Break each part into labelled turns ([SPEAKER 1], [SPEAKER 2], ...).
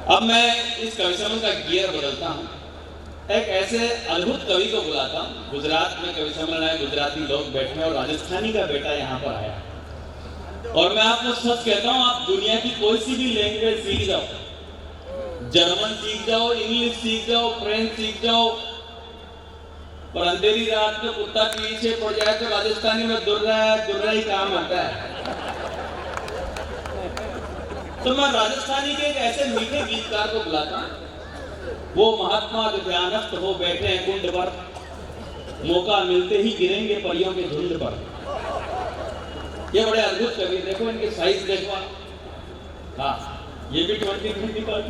[SPEAKER 1] अब मैं इस कवि सम्मेलन का गियर बदलता हूँ, एक ऐसे अद्भुत कवि को बुलाता हूँ। गुजरात में कवि सम्मेलन है, गुजराती लोग बैठे हैं और राजस्थानी का बेटा यहाँ पर आया। और मैं आपको सच कहता हूँ, आप दुनिया की कोई सी भी लैंग्वेज सीख जाओ, जर्मन सीख जाओ, इंग्लिश सीख जाओ, फ्रेंच सीख जाओ, पर अंधेरी रात में कुत्ता पीछे पड़ जाए तो राजस्थानी में दुर्रा ही काम आता है। तो मैं राजस्थानी के एक ऐसे मीठे गीतकार को बुलाता हूं। वो महात्मा ध्यानस्थ हो बैठे हैं कुंड पर, मौका मिलते ही गिरेंगे परियों के झुंड पर। ये बड़े अद्भुत कवि, देखो इनके साइज देखो। हाँ, ये भी 2020 का है।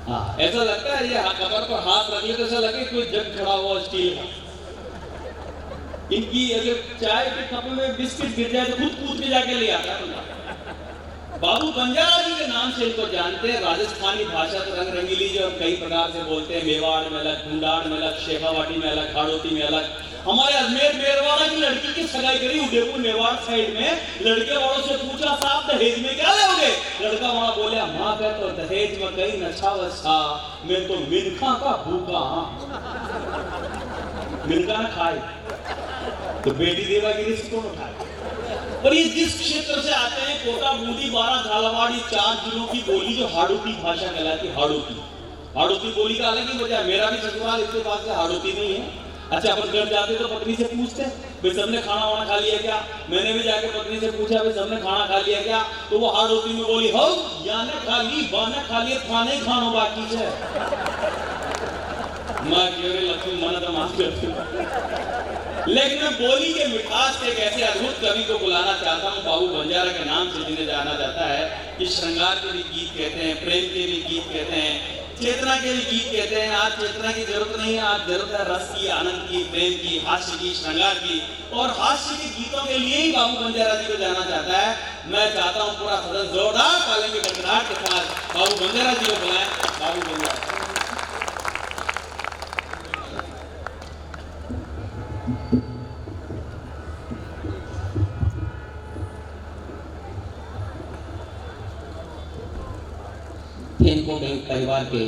[SPEAKER 1] हाँ, ऐसा लगता है ये कमर पर हाथ रख ले तो ऐसा लगे कोई जग खड़ा हुआ स्टील का। इनकी अगर चाय के कप में बिस्किट गिर जाए तो खुद कूद के जाके ले आता है। बाबू बंजारा जी के नाम से इनको जानते हैं। राजस्थानी भाषा तो रंग रंगीली जो कई प्रकार से बोलते हैं, मेवाड़ में अलग, ढूंढाड़ में अलग, शेखावाटी में अलग, हाड़ौती में अलग। हमारे अजमेर मेरवाड़ा की लड़की की सगाई करी उदयपुर मेवाड़ साइड में। लड़के वालों से पूछा, साहब दहेज में क्या लोगे? लड़का वाला बोले, माँ का तो दहेज में कहीं नशा वसा, मैं तो मिनखा का भूखा। मिनखा न खाए तो बेटी देवागिरी से कौन उठाए? और ये जिस क्षेत्र से आते हैं, कोटा, बूंदी, बारा, झालावाड़, 4 जिलों की बोली जो हाड़ौती भाषा कहलाती है। हाड़ौती बोली का अलग ही वजह है। मेरा भी ससुराल इसके पास से हाड़ौती में ही है। अच्छा, अपन घर जाते तो पत्नी से पूछते भाई सबने खाना वाना खा लिया क्या? मैंने भी जाके पत्नी से पूछा भाई सबने खाना खा लिया क्या? तो वो हाड़ौती में बोली, हो याने खा ली, बाने खा लिए, खाने खानो बाकी से। मैं क्यों लक्ष्मी मन तो माफ करती हूँ, लेकिन मैं बोली के मिठास के एक ऐसे अद्भुत कवि को बुलाना चाहता हूँ, बाबू बंजारा के नाम से जिन्हें जाना जाता है। कि श्रृंगार के भी गीत कहते हैं, प्रेम के भी गीत कहते हैं, चेतना के भी गीत कहते हैं। आज चेतना की जरूरत नहीं है, आज जरूरत है रस की, आनंद की, प्रेम की, हास्य की, श्रृंगार की। और हास्य के गीतों के लिए ही बाबू बंजारा जी को जाना चाहता है। मैं चाहता हूँ पूरा सदन जोरदार तालियों की गड़गड़ाहट के साथ बाबू बंजारा जी को बुलाएं। बाबू बंजारा
[SPEAKER 2] इनको बैंक परिवार के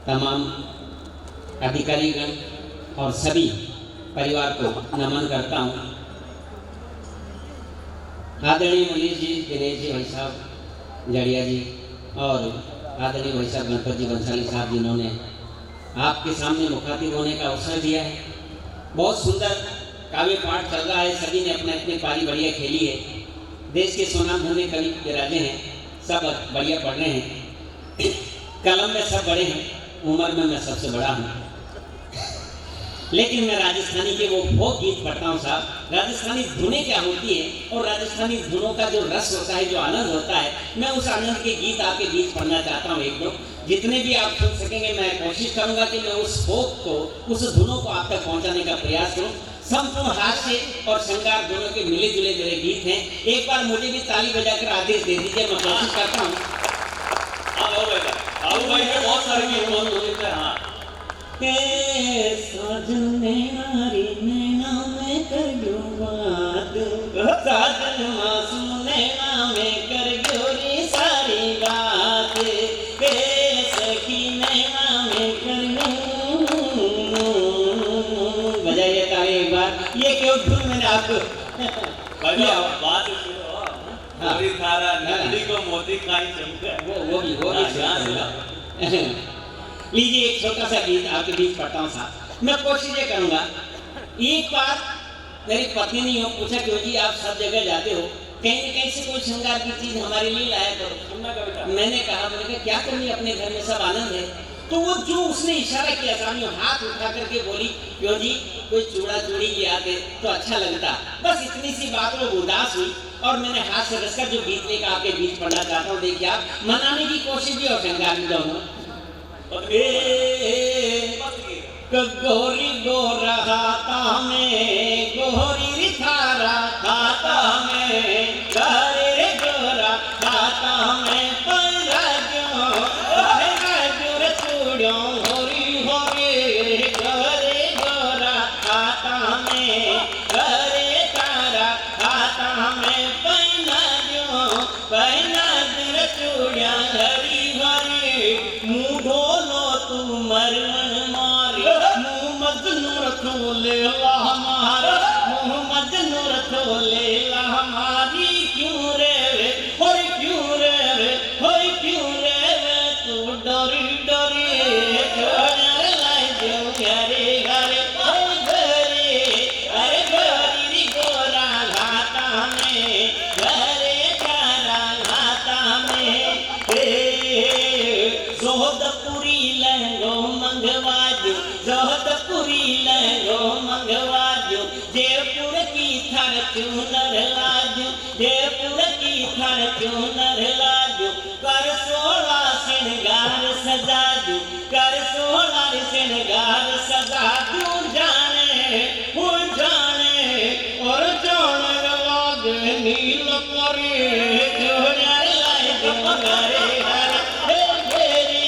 [SPEAKER 2] तमाम अधिकारीगण और सभी परिवार को नमन करता हूँ। आदरणीय मनीष जी, दिनेश जी, भाई साहब जड़िया जी और आदरणीय भाई साहब गणपत जी बंसाली साहब, जिन्होंने आपके सामने मुखातिब होने का अवसर दिया है। बहुत सुंदर काव्य पाठ चल रहा है, सभी ने अपने अपने पारी बढ़िया खेली है। देश के सोनाम धन्य कवि विराजे हैं, सब बढ़िया पढ़ रहे हैं। कलम में सब बड़े हैं, उम्र में मैं सबसे बड़ा हूँ। लेकिन मैं राजस्थानी के वो फोक गीत पढ़ता हूँ साहब। राजस्थानी धुनें क्या होती है और राजस्थानी धुनों का जो रस होता है, जो आनंद होता है, मैं उस आनंद के गीत आपके बीच पढ़ना चाहता हूँ। एक दो जितने भी आप सुन सकेंगे, मैं कोशिश करूँगा कि मैं उस फोक को, उस धुनों को आप तक पहुँचाने का प्रयास करूँ। संपूर्ण हास्य और श्रृंगार दोनों के मिले जुले मेरे गीत हैं। एक बार मुझे भी ताली बजाकर आदेश दे दीजिए, मैं कोशिश करता हूँ।
[SPEAKER 1] भाई के बहुत सारे गीत बहुत होते हैं। हाँ,
[SPEAKER 2] साजन नारी नैना में कर गयो बात, साजन मासूम नैना में कर गयो रे सारी बात, सखी नैना में कर गयो। बजाइए ताली एक बार। ये क्यों धुन मैंने आपको
[SPEAKER 1] बात मोरी थारा नंदी को मोती खाई चमका।
[SPEAKER 2] वो भी लीजिए एक छोटा सा गीत आपके बीच पढ़ता हूँ साहब। मैं कोशिश ये करूँगा। एक बार मेरी पत्नी ने पूछा, क्यों जी आप सब जगह जाते हो, कहीं न कहीं से कोई श्रृंगार की चीज हमारे लिए लाया करो। मैंने कहा क्या कमी, अपने घर में सब आनंद है। तो वो जो उसने इशारा किया, सामने हाथ उठा करके बोली, क्यों जी कोई चूड़ा चूड़ी ले आते तो अच्छा लगता। बस इतनी सी बात वो उदास हुई और मैंने हाथ से रखकर जो गीत लेकर आपके बीच पढ़ना चाहता हूँ। देखिए आप मनाने की कोशिश भी और श्रृंगार भी दोनों। गोरी गोरा खाता में, गोरी थारा खाता में, गोरी गोरा खाता में, चूड़ियों होरी होरी, गोरी गोरा खाता में, गोरी तारा खाता में, पहना जो चूड़ियाँ श्रृंगार सजा दूं जाने हो जाने और जाने रवाग नील करे जोड़र लाए दुंगारे हरे घेरे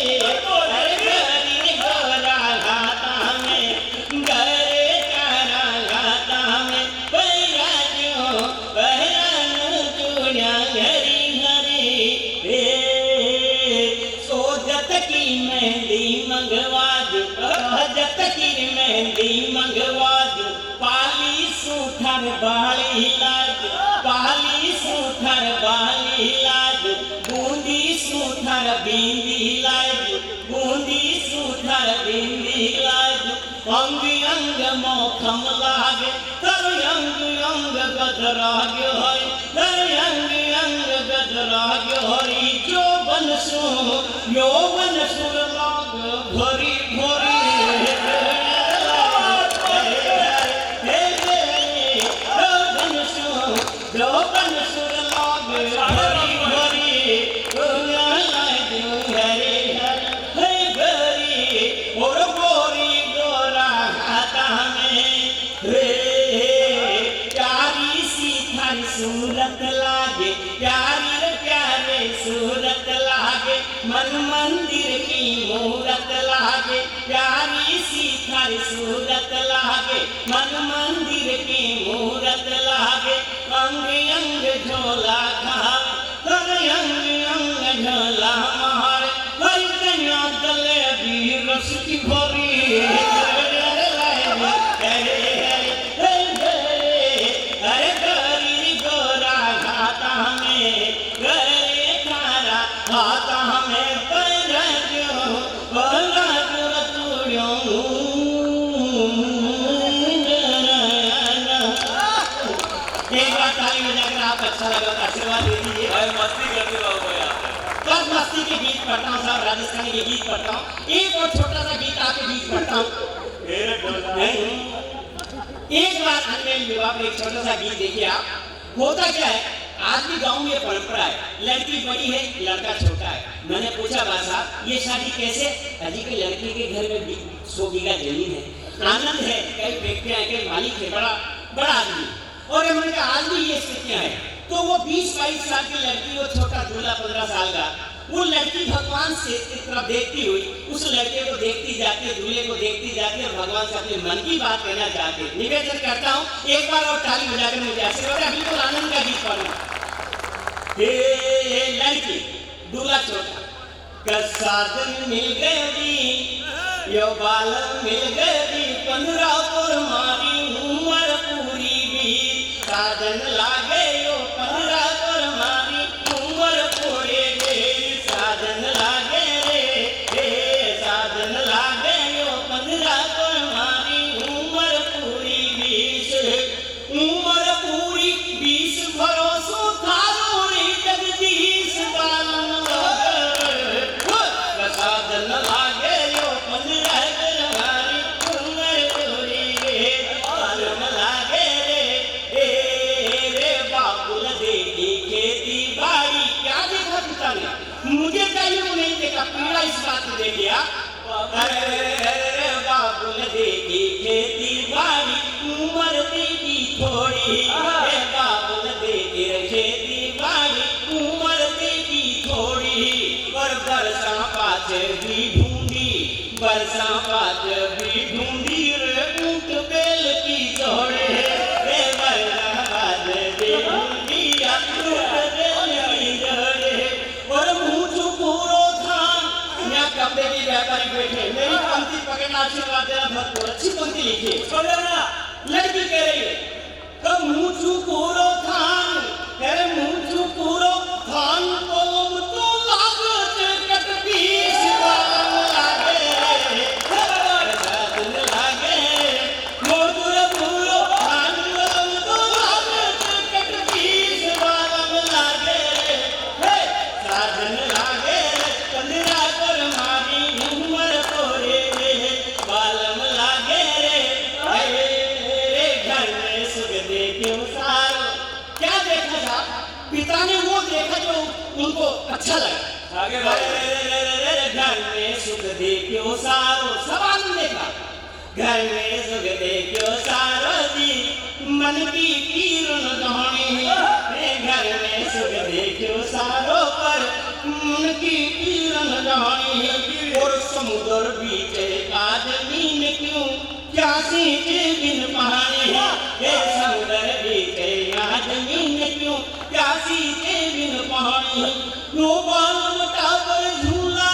[SPEAKER 2] हरे घरी गोरा घाता में गरे तारा घाता में पैराजो पैरानु चूड़िया घरी घरी सोजत की मेहंदी मंगवा दो सोजत की मेहंदी मंगवा दो पाली सूथर बाली लाज पाली सूथर बाली लाज बूंदी सूथर बिंदी लाज बूंदी सूथर बिंदी लाज अंग अंग मौखम लागे तर अंग अंग गदराग है तर अंग अंग गदराग हरी जो यौवन सुर लाग भरी भरी यौवन सुर लाग भरी भरी हरे भरी और गोरी गोरा घाता में प्यारी सी थारी सूरत लागे प्यारी प्यारे सूरत लागे मन मंदिर की मूरत लागे प्यारी सी थारी सूरत लागे मन मंदिर की मूरत लागे अंग अंग झोला खा तर अंग अंग झोला मार हर कन्या गले भी रस की भरी हरे गरी गोरा घाता में गरे थारा घाता में पैराजो पैराजो रतुड़ियों एक बार ताली बजाकर आप अच्छा लगा तो आशीर्वाद दे दीजिए।
[SPEAKER 1] मस्ती करते रहो यार।
[SPEAKER 2] बस मस्ती के गीत पढ़ता हूँ साहब, राजस्थानी के गीत पढ़ता हूँ। एक और छोटा सा गीत आपके बीच पढ़ता हूँ। एक बार अन्य विवाह में एक छोटा सा गीत देखिए आप। होता क्या है, आज भी गांव में परंपरा है, लड़की बड़ी है लड़का छोटा है। मैंने पूछा बा साहब ये शादी कैसे? अजी के लड़की के घर में 100 बीघा जमीन है, आनंद है, कई फैक्ट्रियां हैं, कई मालिक है, बड़ा आदमी। और मैंने कहा आज भी ये स्थितियां हैं। तो वो 20-22 साल की लड़की, वो छोटा दूल्हा 15 साल का, वो लड़की भगवान से की तरफ देखती हुई उस लड़के को देखती जाती है, दूल्हे को देखती जाती है और भगवान से अपने मन की बात कहना चाहती है। निवेदन करता हूँ एक बार और ताली बजाकर मुझे आशीर्वाद, बिल्कुल आनंद का गीत पढ़ना। हे लड़की दूल्हा छोटा साधन मिल गई यो बालन मिल गई 15 पर मारी उम्र पूरी भी साधन लागे यो 15 पर मारी उम्र पूरी भी साधन लागे रे साधन लागे यो 15 पर मारी उम्र पूरी 20 उम्र पूरी 20 भरोसो थारो रे जगदीश बालन साधन लागे यो 15 पर मारी उम्र पूरी रे बालन लागे रे बाबुल देखी खेती बाड़ी क्या देखा पिता ने? मुझे चाहिए वो नहीं देखा, पीड़ा इस बात को देख लिया। अरे बाबुल देखी खेती बाड़ी उम्र देखी थोड़ी, बाबुल देखी खेती बाड़ी उम्र देखी थोड़ी। और बरसा पाच भी ढूंढी बरसा पाच भी ढूंढी रे ऊंट बेल की जोड़े रे बरसा पाच भी ढूंढी ऊंट बेल की जोड़े। और मुँह पूरो था यहाँ कपड़े की व्यापारी बैठे, मेरी पंक्ति पकड़ना आशीर्वाद देना भरपूर, अच्छी पंक्ति लिखी है। लड़की कह रही है तो मुँह पूरो था अरे मुँह पूरो थान बोम तो लागत कटपीस बालन लागे साधन लागे मोर पूरो थान बोम तो लागत कटपीस बालन लागे साधन लागे 15 पर मारी उम्र तोरे बालन लागे रे घर में सुख देखो सारो। क्या देखा था? पिता ने वो देखा जो उनको अच्छा लगा। आगे घर में सुख दे क्यों सारो सवाल देखा घर में सुख दे क्यों सारो जी मन की किरण कहानी घर में सुख दे क्यों सारो पर मन की किरण कहानी और समुद्र बीचे आज मीन क्यों क्या सींचे बिन पहाड़ी हे समुद्र बीचे आज मीन क्यों क्या सींचे बिन पहाड़ी नो बाल टावर झूला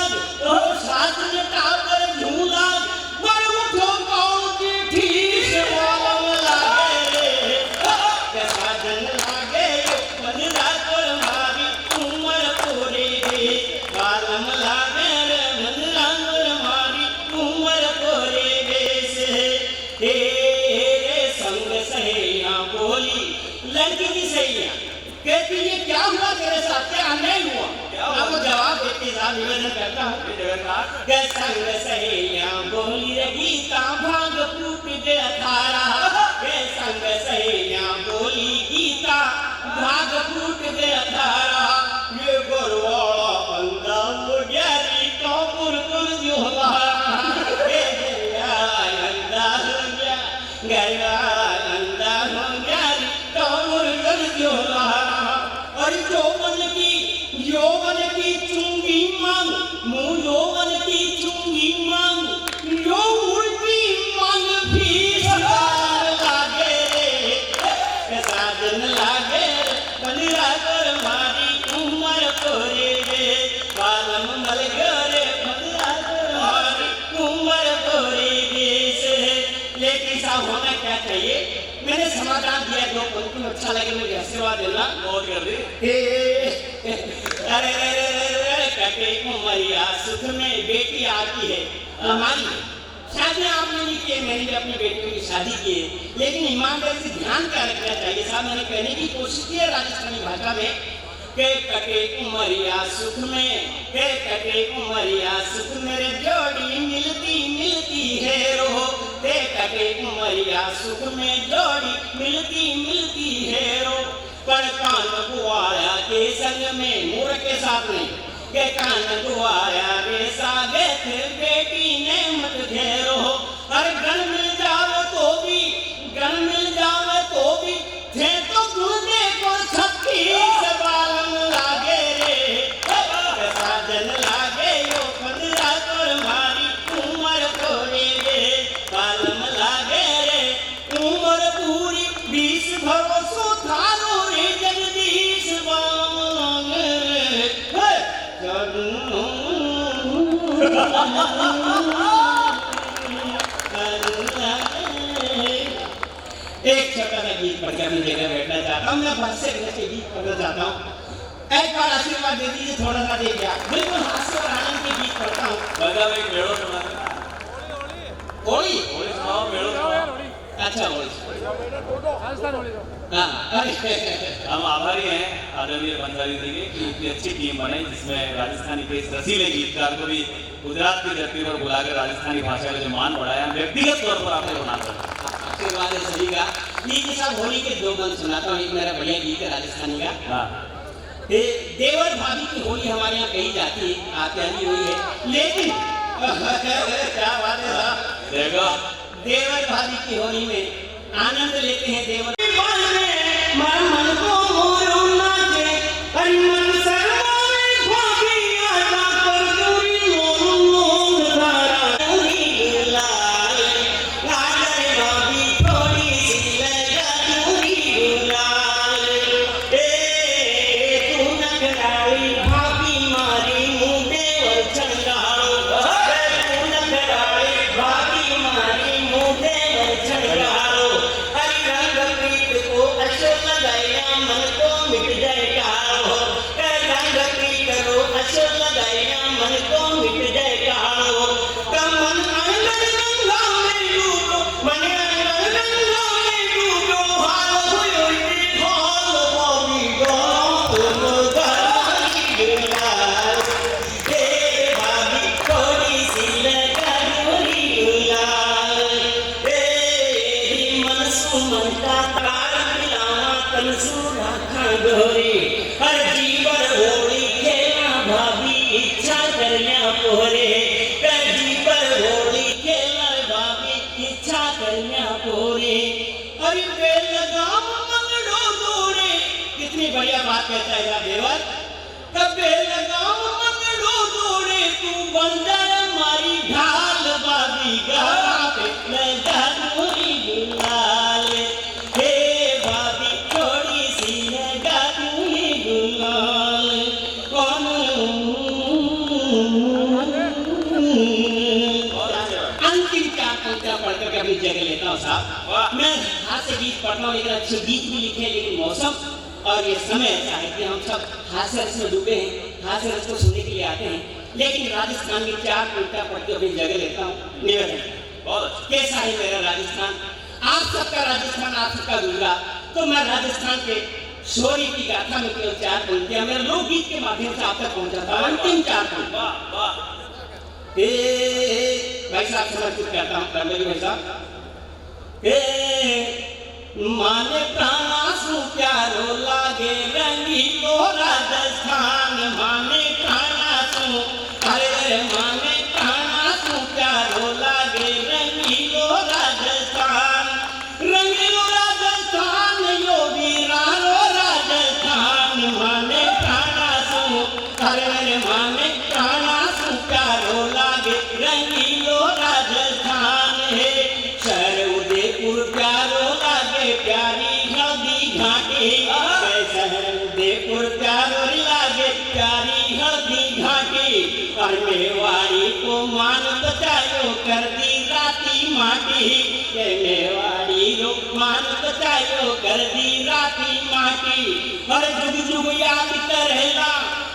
[SPEAKER 2] और साथ टावर झूला पर उठो कौन की ठीस बालम लागे रे कैसा जन लागे बंदा कर मारी उमर पूरी रे बालम लागे रे बंदा कर मारी उमर पूरी रे से रे संग सहेलियां बोली लड़की की सहेलियां कहती ये क्या हुआ तेरे साथ क्या अन्याय हुआ अब जवाब देती साहब निवेदन करता हूँ के संग सहेलियां बोली रे गीता भाग फूट गया थारा के संग सहेलियां बोली गीता भाग फूट गया थारा ये गोरवाड़ा बंदा हो गया री तो पुरकुर जो ये गया अंदा हो गया गया अंदा हो गया री तो पुरकुर जो और यौवन की चुंगी मांग मुँह यौवन की चुंगी मांग यो उल्टी मांग भी लागे रे साजन लागे बंदिरा कर मारी उमर तोरे रे बालम मल गरे बंदिरा कर मारी उमर तोरे रे से लेकिन साहब होना क्या चाहिए मैंने समाधान दिया जो पंक्ति में अच्छा लगे मुझे आशीर्वाद देना
[SPEAKER 1] बहुत कर दी
[SPEAKER 2] अरे कटे उमरिया सुख में बेटी आती है हमारी शादी आपने नहीं की मैंने भी अपनी बेटियों की शादी की है लेकिन ईमानदारी से ध्यान क्या रखना चाहिए साहब मैंने कहने की कोशिश की है राजस्थानी भाषा में के कटे उमरिया सुख में के कटे उमरिया सुख मेरे जोड़ी मिलती मिलती है रो के कटे उमरिया सुख में जोड़ी मिलती मिलती है रो पर कान गुआया के संग में मूर के साथ में के कान गुआया रे सागे थे बेटी ने मत घेरो हर गण मिल जावे तो भी गण मिल जावे तो भी थे तो गुने को छत्ती से बालम लागे रे साजन लागे यो पंद्रा कर मारी उमर तोरे रे बालम लागे रे उमर पूरी 20 भरोसो थारो रे जगदीश बालम रे एक छोटा सा गीत पढ़ के अपनी जगह बैठना चाहता हूँ मैं हास्य के गीत पढ़ना चाहता हूँ एक बार आशीर्वाद दे दीजिए थोड़ा सा दे दिया बिल्कुल हास्य और आनंद के गीत पढ़ता हूँ
[SPEAKER 1] बजा में मेड़ो सुना
[SPEAKER 2] होली
[SPEAKER 1] होली सुनाओ मेड़ो सुनाओ
[SPEAKER 2] अच्छा होली हाँ
[SPEAKER 1] हम आभारी हैं आदरणीय भंडारी जी के कि इतनी अच्छी टीम बनाई जिसमें राजस्थानी के इस रसीले गीतकार को भी गुजरात की धरती पर बुलाकर राजस्थानी भाषा का जो मान बढ़ाया व्यक्तिगत तौर पर आपने बनाता
[SPEAKER 2] आशीर्वाद है सभी का लीजिए साहब होली के दो बंद सुनाता हूँ एक मेरा बढ़िया गीत है राजस्थानी का
[SPEAKER 1] हाँ
[SPEAKER 2] देवर भाभी की होली हमारे यहाँ कही जाती है आत्यादी हुई है लेकिन क्या बात है साहब
[SPEAKER 1] देखो
[SPEAKER 2] देवर भाभी की होली में आनंद लेते हैं देवर मन को मोरो नाचे हरि मन सरमाए भाभी आजा कर दूरी मोर मोर धारा दूरी लाए लाए भाभी थोड़ी सी लगा दूरी लाए तू नखराई भाभी मारी मुंडे और चंगाड़ो तू नखराई भाभी मारी मुंडे और चंगाड़ो हरि रंग पीठ को अशोक लगाया मन को करना पोरे कजी पर होली खेलर बाबी इच्छा करना पोरे अरे बेल लगाम मंगड़ो दौड़े कितनी बढ़िया बात कहता है यार देवर कबे लगाम मंगड़ो दौड़े तू बन जाए हमारी ढाल बाबी गहरा पे लगा दूरी गुलाल हे बाबी थोड़ी सी लगा दूरी गुलाल कौन अंतिम चार पंक्तियां पढ़कर के अपनी जगह लेता हूँ साहब मैं हाथ से गीत पढ़ता हूँ लेकिन अच्छे गीत भी लिखे लेकिन मौसम और ये समय ऐसा है कि हम सब हास्य रस में डूबे हैं हास्य रस को सुनने के लिए आते हैं लेकिन राजस्थान की चार पंक्तियां पढ़ के अपनी जगह लेता हूँ निवेदन बहुत कैसा है मेरा राजस्थान आप सबका राजस्थान आप सबका गुजरात तो मैं राजस्थान के शौर्य की गाथा में केवल चार पंक्तियां मेरे लोकगीत के माध्यम से आप तक पहुंचाता हूँ अंतिम चार पंक्तियां भाई साहब समर्पित करता हूँ कर्मजी भाई साहब माने प्राणासु प्यारो लागे रंगीलो राजस्थान माने प्राणासु अरे माने प्राणासु प्यारो लागे रंगीलो राजस्थान यो वीरानो राजस्थान माने प्राणासु अरे माने प्राणासु प्यारो लागे रंगीलो राजस्थान है शहर उदयपुर प्यारो प्यारी हल्दी घाटी शहर उदयपुर प्यारो लागे प्यारी हल्दी घाटी और मेवाड़ी को मान बचायो कर दी राती माटी मेवाड़ी रो मान बचायो कर दी राती माटी और जुग जुग याद करेगा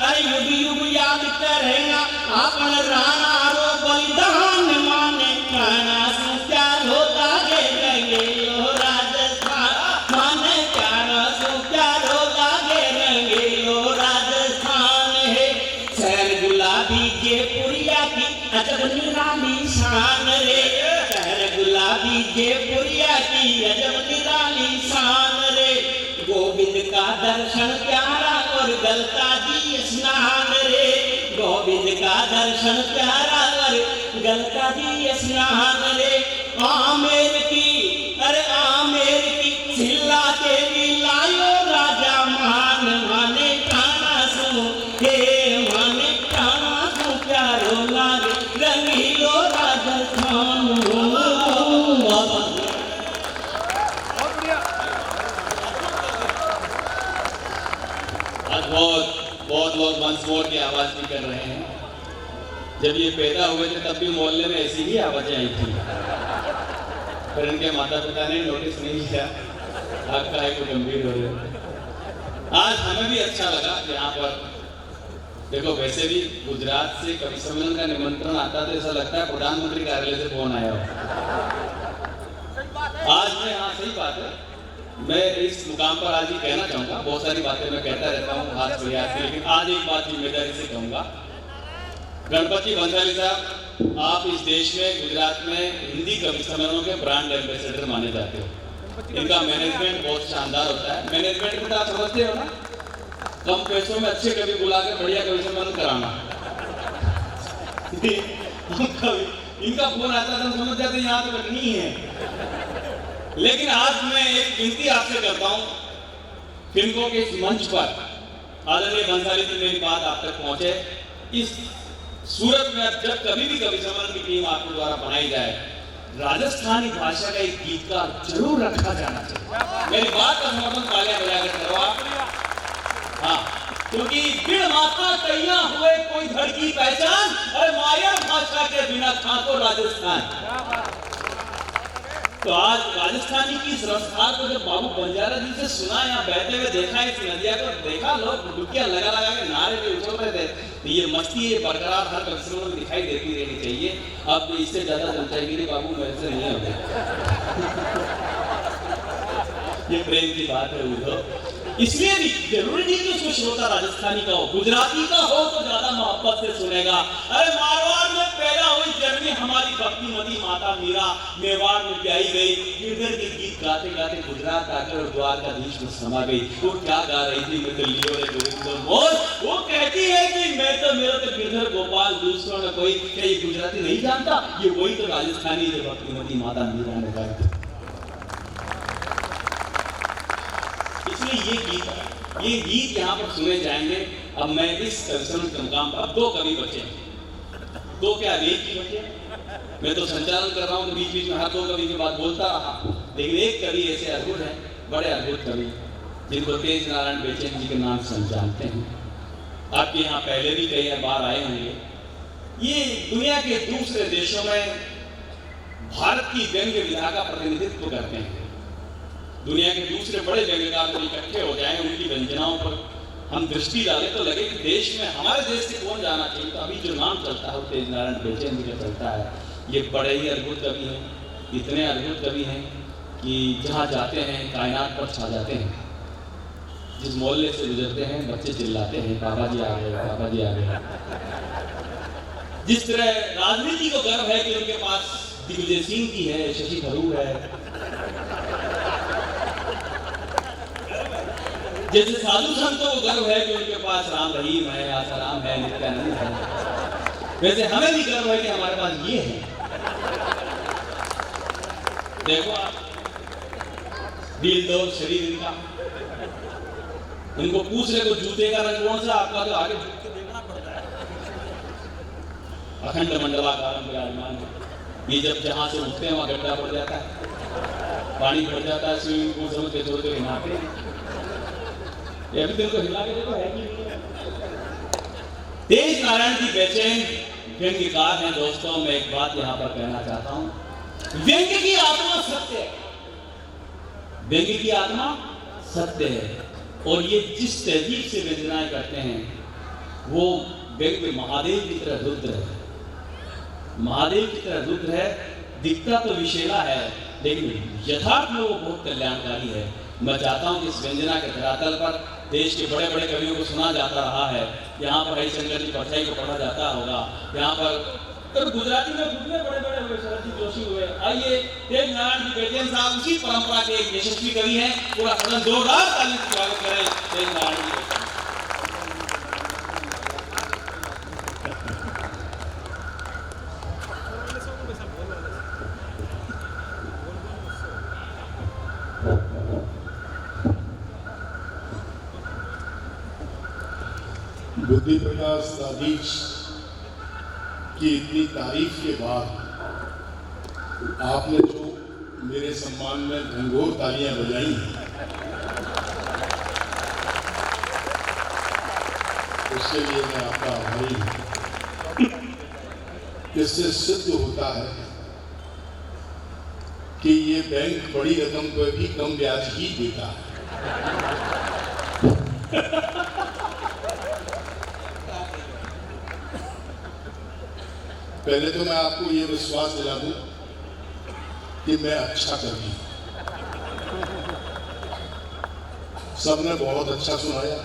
[SPEAKER 2] अरे युग युग याद करेगा अपन राणा रो बलिदान माने प्राणा सु प्यारो लागे रंगीलो राजस्थान माने प्राणा सु प्यारो लागे रंगीलो राजस्थान है शहर गुलाबी जयपुरिया की अजब निराली शान रे शहर गुलाबी जयपुरिया की अजब निराली शान रे गोविंद का दर्शन प्यारा और गलता जी स्नान रे गोविंद का दर्शन प्यारा और गलता जी स्नान रे आमेर की अरे आमेर की सिल्ला देवी लायो राजा मान माने प्राणा सु हे माने प्राणा सु प्यारो लागे रंगीलो राजस्थान
[SPEAKER 1] बहुत लोग वंस मोर की आवाज भी कर रहे हैं जब ये पैदा हुए थे तब भी मोहल्ले में ऐसी ही आवाजें आई थी पर इनके माता पिता ने नोटिस नहीं किया आपका है कोई गंभीर हो रहे आज हमें भी अच्छा लगा यहाँ पर देखो वैसे भी गुजरात से कवि सम्मेलन का निमंत्रण आता तो ऐसा लगता है प्रधानमंत्री कार्यालय से फोन आया हो आज मैं हाँ सही बात है मैं इस मुकाम पर आज ही कहना चाहूँगा बहुत सारी बातें मैं कहता रहता हूँ हाथ प्रयास से लेकिन आज एक बात जिम्मेदारी से कहूँगा गणपति बंसाली साहब आप इस देश में गुजरात में हिंदी कवि सम्मेलनों के ब्रांड एम्बेसडर माने जाते हो इनका मैनेजमेंट बहुत शानदार होता है मैनेजमेंट को तो आप समझते हो ना कम पैसों में अच्छे कवि बुला कर बढ़िया कवि सम्मेलन कराना इनका फोन आता था समझ जाते यहाँ तो नहीं है लेकिन आज मैं एक विनती आपसे करता हूं फिल्मों के इस मंच पर आदरणीय बंसाली जी मेरी बात आप तक पहुंचे इस सूरत में अब जब कभी भी कवि सम्मेलन की टीम आपके द्वारा बनाई जाए राजस्थानी भाषा का एक गीतकार जरूर रखा जाना चाहिए मेरी बात का समर्थन तालियां बजाकर करो आप हाँ क्योंकि बिन माता कैया हुए कोई धड़ की पहचान और माया भाषा के बिना था तो राजस्थान तो आज राजस्थानी की इस रफ्तार को जब बाबू बंजारा जी से सुना यहाँ बहते हुए देखा इस नदिया को देखा लोग डुबकियां लगा लगा के नारे भी उछल रहे थे तो ये मस्ती ये बरकरार हर कस्टमर में दिखाई देती रहनी चाहिए अब इससे ज्यादा जनतागिरी बाबू मेरे से नहीं होगी ये प्रेम की बात है उधर इसलिए भी जरूरी नहीं कि उसको श्रोता राजस्थानी का हो गुजराती का हो तो ज्यादा मोहब्बत से सुनेगा अरे मारवाड़ में पैदा हुई जन्मी हमारी भक्तिमती माता मीरा मेवाड़ में ब्याही गई, गिरधर के गीत गाते गाते गुजरात आकर और द्वारकाधीश में समा गई। वो क्या गा रही थी, मैं तो लियो रे गोविंद मोर। वो कहती है कि मैं तो मेरा तो गिरधर गोपाल, दूसरों ने कोई, क्या ये गुजराती नहीं जानता? ये वही तो राजस्थानी जो भक्तिमती माता मीरा ने गाई। इसलिए ये गीत यहाँ पर सुने जाएंगे। अब मैं इस कविश्रवण के मुकाम पर, अब 2 कवि बचे हैं, 2 क्या 1 ही बचे। मैं तो संचालन कर रहा हूँ तो बीच बीच में हर 2 कवि की बात बोलता रहा, लेकिन एक कवि ऐसे अद्भुत हैं, बड़े अद्भुत कवि, जिनको तेज नारायण बेचैन जी के नाम से हम जानते हैं। आपके यहाँ पहले भी कई बार आए होंगे। ये दुनिया के दूसरे देशों में भारत की व्यंग्य विधा का प्रतिनिधित्व करते हैं। दुनिया के दूसरे बड़े व्यंग्यकार जब इकट्ठे हो जाएं, उनकी व्यंजनाओं पर हम दृष्टि डालें तो लगे कि देश में, हमारे देश से कौन जाना चाहिए। तो अभी जो नाम चलता है वो तेज नारायण बेचैन जी का चलता है। ये बड़े ही अद्भुत कवि हैं, इतने अद्भुत कवि हैं कि जहाँ जाते हैं कायनात पर छा जाते हैं। जिस मोहल्ले से गुजरते हैं बच्चे चिल्लाते हैं, बाबा जी आ गए, बाबा जी आ गए। जिस तरह राजनीति को गर्व है कि उनके पास दिग्विजय सिंह की है, शशि थरूर है, जैसे साधु संतों को गर्व है कि उनके पास राम रहीम है, आसाराम है, नित्यानंद है, वैसे हमें भी गर्व है कि हमारे पास ये है। देखो आप, दिल दौर शरीर इनका, इनको पूछ रहे तो जूते का रंग कौन सा, आपका तो आगे झुक के देखना पड़ता है। अखंड मंडलाकारम विराजमान है। ये जब जहां से उठते हैं वहां गड्ढा पड़ जाता है, पानी भर जाता है, स्विमिंग पूल समझ के छोड़ के हिलाते हैं। ये अभी को हिला के देखो है कि नहीं। तेज नारायण जी बेचैन व्यंग्यकार हैं दोस्तों। मैं एक बात यहाँ पर कहना चाहता हूँ, व्यंग्य की आत्मा सत्य है, व्यंग्य की आत्मा सत्य है। और ये जिस तहजीब से व्यंजनाएं करते हैं वो व्यंग्य महादेव की तरह रुद्र है, महादेव की तरह रुद्र है। दिखता तो विशेला है लेकिन यथार्थ में वो बहुत कल्याणकारी है। मैं चाहता हूँ कि इस व्यंजना के धरातल पर देश के बड़े बड़े कवियों को सुना जाता रहा है। यहाँ पर हरिशंकर जी परछाई को पढ़ा जाता होगा, यहाँ पर तो गुजराती में कितने बड़े बड़े हुए, शरद जी जोशी हुए। आइए तेज नारायण जी बेचैन साहब उसी परंपरा के एक यशस्वी कवि हैं। पूरा सदन जोरदार ताली से स्वागत करें तेज नारायण जी।
[SPEAKER 3] बुद्धि प्रकाश दादीज की इतनी तारीफ के बाद आपने जो मेरे सम्मान में घंघोर तालियां बजाई हैं, उसके लिए मैं आपका आभारी हूं। इससे सिद्ध होता है कि ये बैंक बड़ी रकम पर भी कम ब्याज ही देता है। पहले तो मैं आपको ये विश्वास दिला दूं कि मैं अच्छा कवि हूं। सबने बहुत अच्छा सुनाया,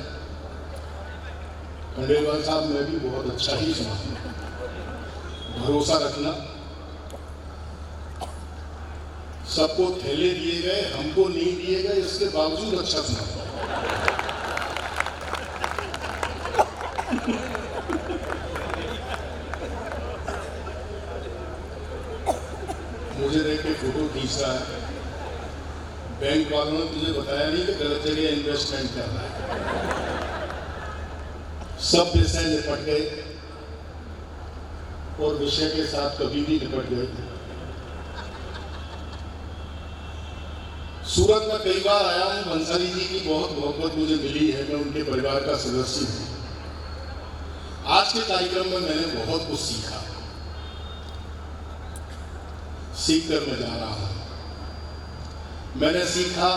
[SPEAKER 3] खंडेलवाल साहब मैं भी बहुत अच्छा ही सुना। भरोसा रखना, सबको थैले दिए गए, हमको नहीं दिए गए, इसके बावजूद अच्छा सुना। मुझे देख के फोटो खींच रहा है, बैंक वालों ने तुझे बताया नहीं कि गलत जगह इन्वेस्टमेंट करना है। सब विषय निपट गए और विषय के साथ कभी भी निपट गए। सूरत में कई बार आया हूं, बंसाली जी की बहुत मोहब्बत मुझे मिली है, मैं उनके परिवार का सदस्य हूं। आज के कार्यक्रम में मैंने बहुत कुछ सीखा, सीख कर मैं जा रहा हूं। मैंने सीखा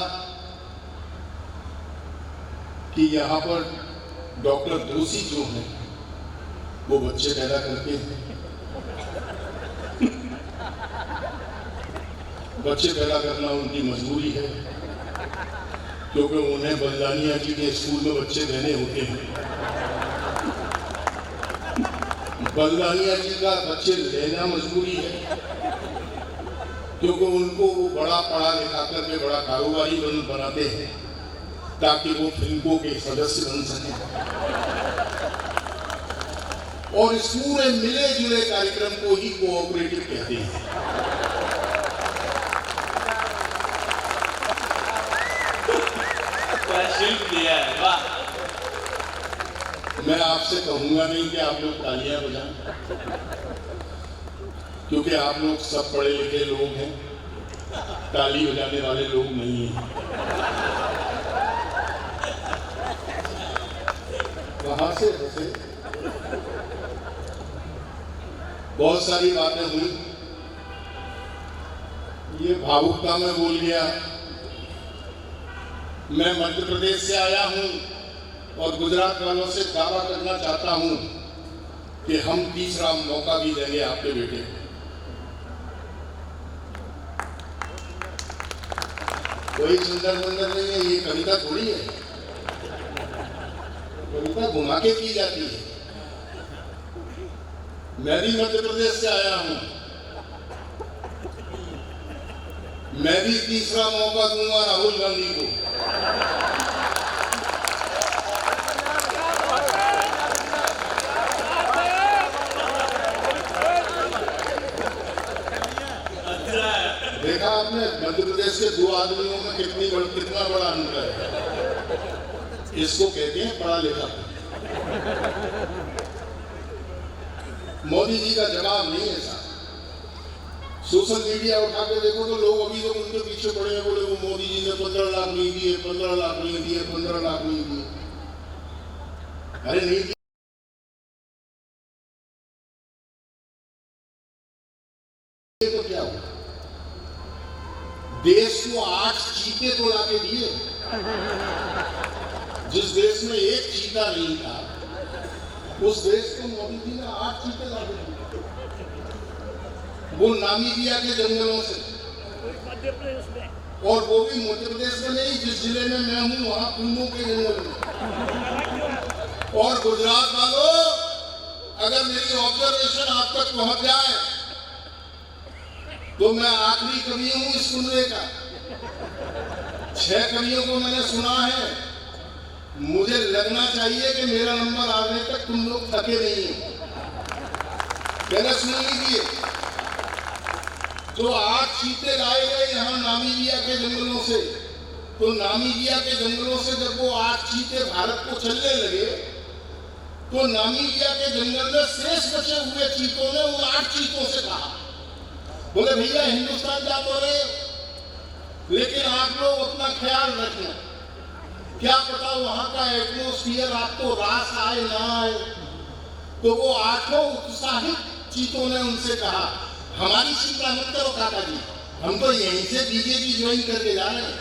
[SPEAKER 3] कि यहाँ पर डॉक्टर दोषी जो हैं वो बच्चे पैदा करते हैं। बच्चे पैदा करना उनकी मजबूरी है, क्योंकि उन्हें बलदानिया जी के स्कूल में बच्चे देने होते हैं। बल्लानिया जी का बच्चे लेना मजबूरी है, क्योंकि उनको वो बड़ा पढ़ा लिखा करके बड़ा कारोबारी बनाते हैं ताकि वो फिल्मों के सदस्य बन सके। और इस पूरे मिले जुले कार्यक्रम को ही कोऑपरेटिव कहते हैं।
[SPEAKER 1] शिल्प दिया है, वाह।
[SPEAKER 3] मैं आपसे कहूंगा नहीं कि आप लोग तालियां बजाएं, क्योंकि आप लोग सब पढ़े लिखे लोग हैं, ताली बजाने वाले लोग नहीं हैं। वहां से हंसे, बहुत सारी बातें हुई, ये भावुकता में बोल गया। मैं मध्य प्रदेश से आया हूं और गुजरात वालों से दावा करना चाहता हूं कि हम तीसरा मौका भी देंगे आपके बेटे को। कोई सुंदर मंदिर नहीं है, ये कविता थोड़ी है, कविता घुमा के की जाती है। मैं भी मध्य प्रदेश से आया हूं, मैं भी तीसरा मौका दूंगा राहुल गांधी को। देखा आपने मध्य प्रदेश के दो आदमियों में कितना बड़ा अंतर है। इसको कहते हैं पढ़ा लिखा। मोदी जी का जवाब नहीं है साहब। सोशल मीडिया उठा के देखो तो लोग अभी तो उनके पीछे पड़े हैं, बोले वो मोदी जी ने 15 लाख नहीं दिए, 15 लाख नहीं दिए, 15 लाख नहीं दिए। अरे नहीं दिए तो क्या हुआ? देश को 8 चीते तो लाके दिए। जिस देश में एक चीता नहीं था, उस देश को मोदी जी ने 8 चीते लाके दिए। वो नामीबिया के जंगलों से, और वो भी मध्य प्रदेश में नहीं, जिस जिले में मैं हूं वहां कुल्लू के जंगल में। और गुजरात वालों, अगर मेरी ऑब्जर्वेशन आप तक पहुंच जाए तो मैं आखिरी कवि हूं इस कुल्ले का। 6 कवियों को मैंने सुना है। मुझे लगना चाहिए कि मेरा नंबर आने तक तुम लोग थके नहीं हो। पहले सुन लीजिए, जो 8 चीते लाए गए यहाँ नामीबिया के जंगलों से, तो नामीबिया के जंगलों से जब वो 8 चीते भारत को चलने लगे, तो नामीबिया के जंगल में शेष बचे हुए चीतों ने उन 8 चीतों से कहा, बोले भैया हिंदुस्तान जा तो रहे, लेकिन आप लोग अपना ख्याल रखना, क्या पता वहां का एटमोस्फियर आपको रास आए ना आए। तो वो 8 उत्साहित चीतों ने उनसे कहा, हमारी चिंता मत करो काका जी, हम तो यहीं से बीजेपी ज्वाइन करके जा रहे हैं।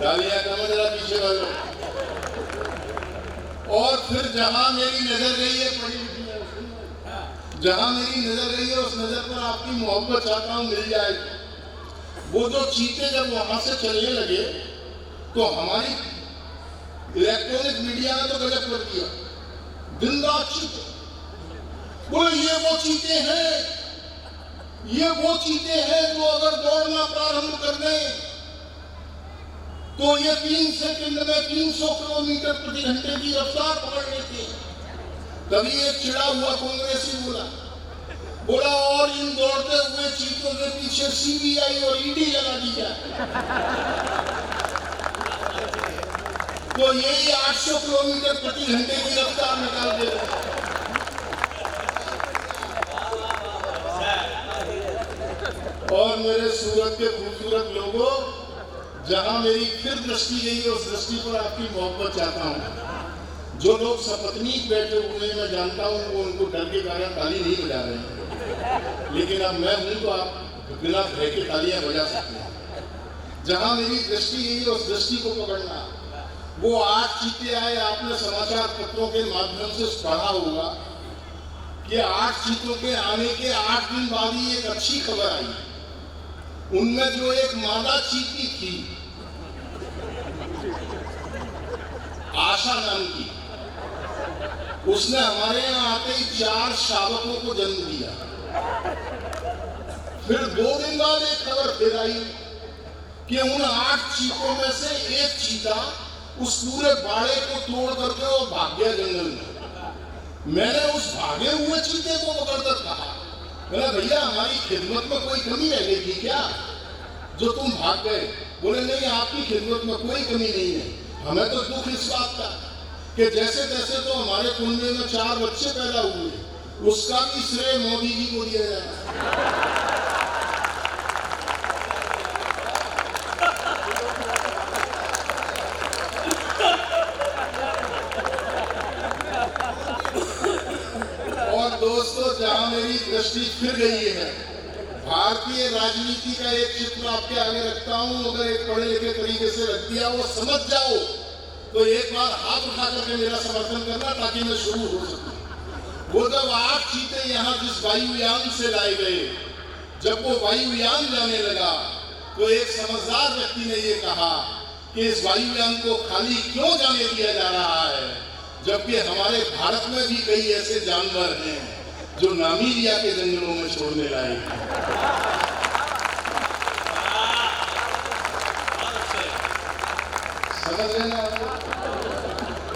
[SPEAKER 3] तालियां कम जरा पीछे वालों। और फिर जहां मेरी नजर गई है, पढ़ी लिखी है, जहां मेरी नजर गई है उस नजर पर आपकी मोहब्बत चाहता हूं मिल जाएगी। वो जो चीते जब वहां से चलने लगे तो हमारी इलेक्ट्रॉनिक मीडिया ने तो गजब कर दिया, दिन रात चीते। बोले ये वो चीते हैं, ये वो चीते हैं जो अगर दौड़ना प्रारंभ कर दें तो ये 3 सेकंड में 300 किलोमीटर प्रति घंटे की रफ्तार पकड़ लेते हैं। तभी एक चिड़ा हुआ कांग्रेसी बोला और इन दौड़ते हुए चीतों के पीछे सीबीआई और ईडी लगा दी जाए, तो यही 800 किलोमीटर प्रति घंटे की रफ्तार निकाल दे रहे हैं। और मेरे सूरत के खूबसूरत लोगों, जहां मेरी फिर दृष्टि गई है उस दृष्टि पर आपकी मोहब्बत चाहता हूं। जो लोग सपत्नीक बैठे हुए हैं, मैं जानता हूं वो उनको डर के कारण ताली नहीं बजा रहे हैं, लेकिन अब मैं हूं तो आप बिना भय के तालियां बजा सकते हैं। जहां मेरी दृष्टि गई है उस दृष्टि को पकड़ना। वो 8 चीते आए, आपने समाचार पत्रों के माध्यम से पढ़ा होगा कि 8 चीतों के आने के 8 दिन बाद ही एक अच्छी खबर आई। उनमें जो एक मादा चीती थी आशा नाम की, उसने हमारे यहाँ आते ही 4 शावकों को जन्म दिया। फिर 2 दिन बाद एक खबर फिर आई कि उन 8 चीतों में से एक चीता उस पूरे बाड़े को तोड़ करके वो भाग गया जंगल में। मैंने उस भागे हुए चीते को पकड़कर कहा, बोला भैया हमारी खिदमत में कोई कमी रह गई थी क्या जो तुम भाग गए? बोले नहीं, आपकी खिदमत में कोई कमी नहीं है। हमें तो दुख इस बात का कि जैसे तैसे तो हमारे कुंडे में 4 बच्चे पैदा हुए, उसका भी श्रेय मोदी जी को दिया जाए। और दोस्तों, जहां मेरी दृष्टि फिर गई है, भारतीय राजनीति का एक चित्र आपके आगे रखता हूं। अगर एक पढ़े लिखे तरीके से रख दिया वो समझ जाओ तो एक बार हाथ उठा करके मेरा समर्थन करना ताकि मैं शुरू हो सकूं। वो जब 8 चीते यहाँ जिस वायुयान से लाए गए, जब वो वायुयान जाने लगा तो एक समझदार व्यक्ति ने ये कहा कि इस वायुयान को खाली क्यों जाने दिया जा रहा है, जबकि हमारे भारत में भी कई ऐसे जानवर हैं जो नामीबिया के जंगलों में छोड़ने लायक हैं। समझ रहे ना आपको?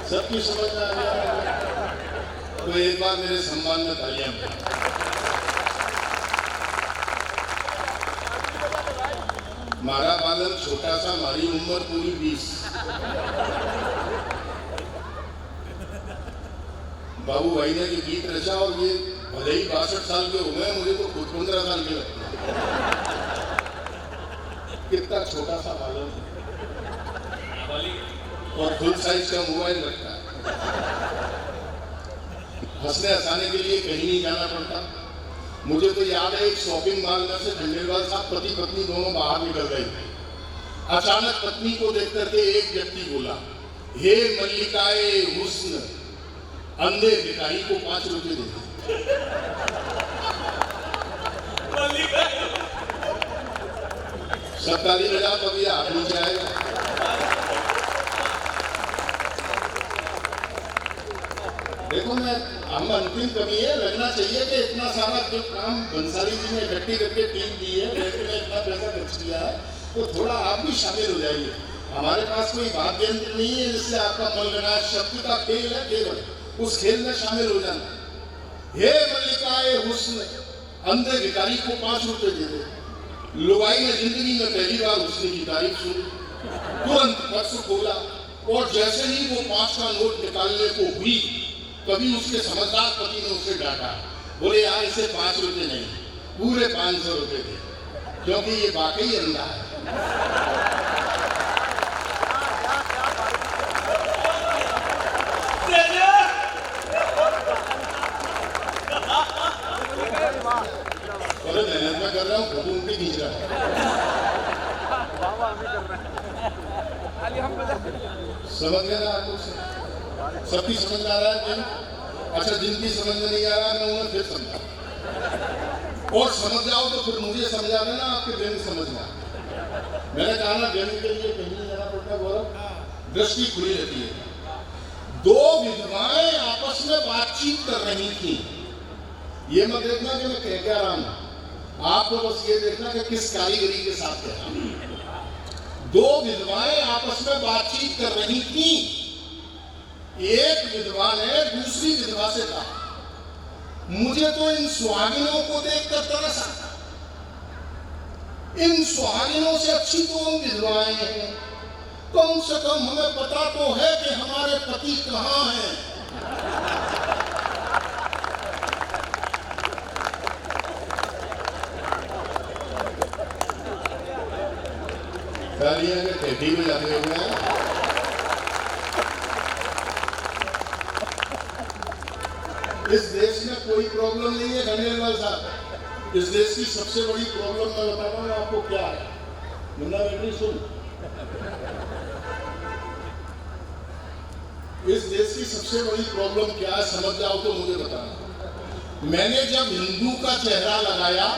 [SPEAKER 3] सबकी समझ में आ गया तो एक बार मेरे सम्मान में तालियां बजाएं। मारा बालन छोटा सा, हमारी उम्र पूरी 20। बाबू भाई ने जो गीत रचा और ये भले ही 62 साल के हो गए, मुझे तो खुद 15 साल के लगते हैं। कितना छोटा सा बालन और फुल साइज का मोबाइल रखता है। हंसने हंसाने के लिए कहीं नहीं जाना पड़ता। मुझे तो याद है एक शॉपिंग मॉल में से खंडेलवाल साहब पति पत्नी दोनों बाहर निकल गए थे। अचानक पत्नी को देख करके एक व्यक्ति बोला, हे मल्लिकाए हुस्न, अंधे भिखारी को 5 रुपए दे। सब ताली बजा तो अभी हाथ नीचे आएगा। देखो मैं हम अंतिम कमी है, लगना चाहिए कि इतना सारा जो काम बंसाली जी ने इकट्ठी करके टीम दी है, ने इतना पैसा खर्च किया है, तो थोड़ा आप भी शामिल हो जाइए। हमारे पास कोई वाद्य यंत्र नहीं है जिससे आपका मन लगा, शब्द का खेल है केवल, उस खेल में शामिल हो जाना। हे मल्लिकाए हुस्न, अंधे भिखारी को 5 रुपए दे दे। लुगाई ने जिंदगी में पहली बार हुस्न की तारीफ सुनी, तुरंत पर्स खोला और जैसे ही वो 5 का नोट निकालने को हुई, तभी उसके समझदार पति ने उसे डांटा, बोले यार इसे 5 रुपए नहीं, पूरे 500 रुपए दे, क्योंकि ये वाकई अंधा है। अरे मेहनत में कर रहा हूँ, फोटो उनके खींच रहा है। समझ गए ना आप लोग? सबकी समझ में आ रहा है क्या? अच्छा, जिनकी समझ में नहीं आ रहा मैं उन्हें फिर समझा, और समझ जाओ तो फिर मुझे समझा देना, आपके दिन समझ में आ। मैंने कहा ना देने के लिए कहीं नहीं जाना पड़ता गौरव, दृष्टि खुली रहती है। 2 विधवाएं आपस में बातचीत कर रही थी। ये मत देखना कि मैं कह क्या रहा हूं, आपको बस ये देखना कि किस कारीगरी के साथ कह रहा हूं। 2 विधवाएं आपस में बातचीत कर रही थी। एक विधवा ने दूसरी विधवा से कहा, मुझे तो इन सुहागिनों को देखकर तरस आता, इन सुहागिनों से अच्छी तो हम विधवाएं हैं, कम से कम हमें पता तो है कि हमारे पति कहाँ हैं। तालियां के ठेठी में जाते हुए हैं। इस देश में कोई प्रॉब्लम नहीं है खंडेलवाल साहब। इस देश की सबसे बड़ी प्रॉब्लम मैं बताता हूँ आपको क्या है। मुन्ना बेटी सुन, इस देश की सबसे बड़ी प्रॉब्लम क्या है समझ जाओ तो मुझे बताना। मैंने जब हिंदू का चेहरा लगाया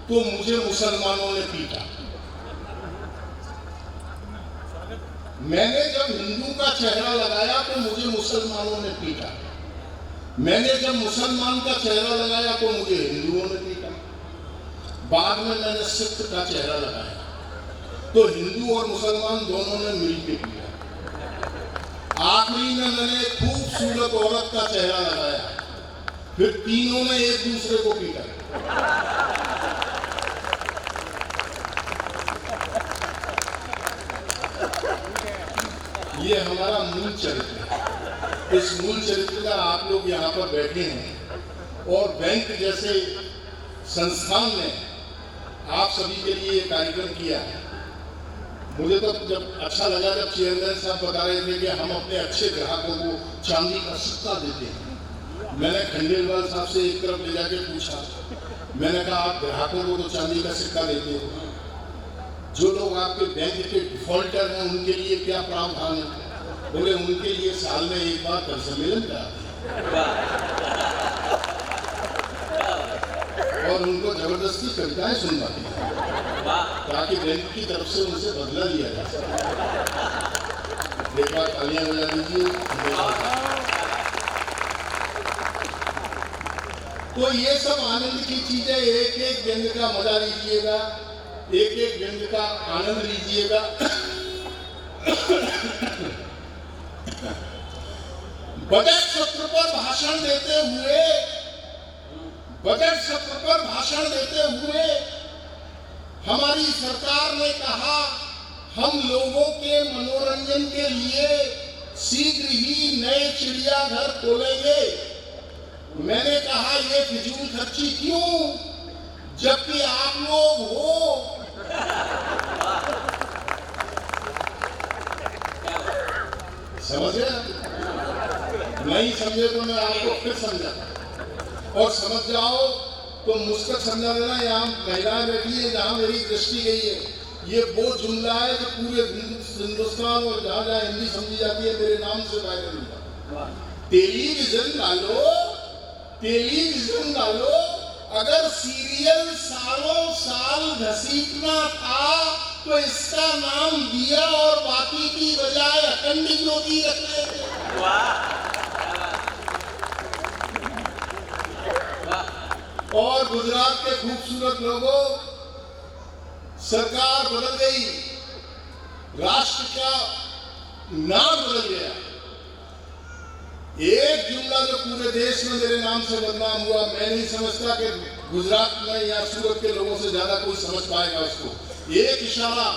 [SPEAKER 3] तो मुझे मुसलमानों ने पीटा। मैंने जब हिंदू का चेहरा लगाया तो मुझे मुसलमानों ने पीटा, मैंने जब मुसलमान का चेहरा लगाया तो मुझे हिंदुओं ने पीटा, बाद में मैंने सिख का चेहरा लगाया तो हिंदू और मुसलमान दोनों ने मिलकर पीटा, आखिरी में मैंने एक खूबसूरत औरत का चेहरा लगाया, फिर तीनों ने एक दूसरे को पीटा। ये हमारा मूल चरित्र है। इस मूल चरित्र का आप लोग यहाँ पर बैठे हैं और बैंक जैसे संस्थान ने आप सभी के लिए ये कार्यक्रम किया है। मुझे तो जब अच्छा लगा जब चेयरमैन साहब बता रहे थे कि हम अपने अच्छे ग्राहकों को चांदी का सिक्का देते हैं। मैंने खंडेलवाल साहब से एक तरफ ले जाके पूछा, मैंने कहा आप ग्राहकों को तो चांदी का सिक्का देते हो, जो लोग आपके बैंक के डिफॉल्टर हैं उनके लिए क्या प्रावधान है? बोले उनके लिए साल में एक बार कर सम्मेलन कराते और उनको जबरदस्ती कविताएं सुनवाते हैं ताकि बैंक की तरफ से उनसे बदला लिया जा सके। एक बार तालियां बजा दीजिए। तो ये सब आनंद की चीजें, एक एक व्यंग का मजा लीजिएगा, एक एक व्यंग का आनंद लीजिएगा। बजट सत्र पर भाषण देते हुए, बजट सत्र पर भाषण देते हुए हमारी सरकार ने कहा हम लोगों के मनोरंजन के लिए शीघ्र ही नए चिड़ियाघर खोलेंगे। मैंने कहा ये फिजूल खर्ची क्यों, जबकि आप लोग हो। समझे? नहीं समझे तो मैं आपको फिर समझाता, और समझ जाओ तो मुझको समझा देना। यहाँ महिलाएं बैठी है, जहाँ मेरी दृष्टि गई है, ये वो जुमला है जो पूरे हिंदुस्तान और जहाँ जहाँ हिंदी समझी जाती है मेरे नाम से वायरल हुआ। टेलीविजन डालो, टेलीविजन डालो, अगर सीरियल सालों साल घसीटना था तो इसका नाम दिया और बाकी की बजाय अखंड ज्योति रख लेते। और गुजरात के खूबसूरत लोगों, सरकार बदल गई, राष्ट्र का नाम बदल गया। एक जुमला जो पूरे देश में मेरे नाम से बदनाम हुआ, मैं नहीं समझता कि गुजरात में या सूरत के लोगों से ज्यादा कोई समझ पाएगा उसको। एक इशारा,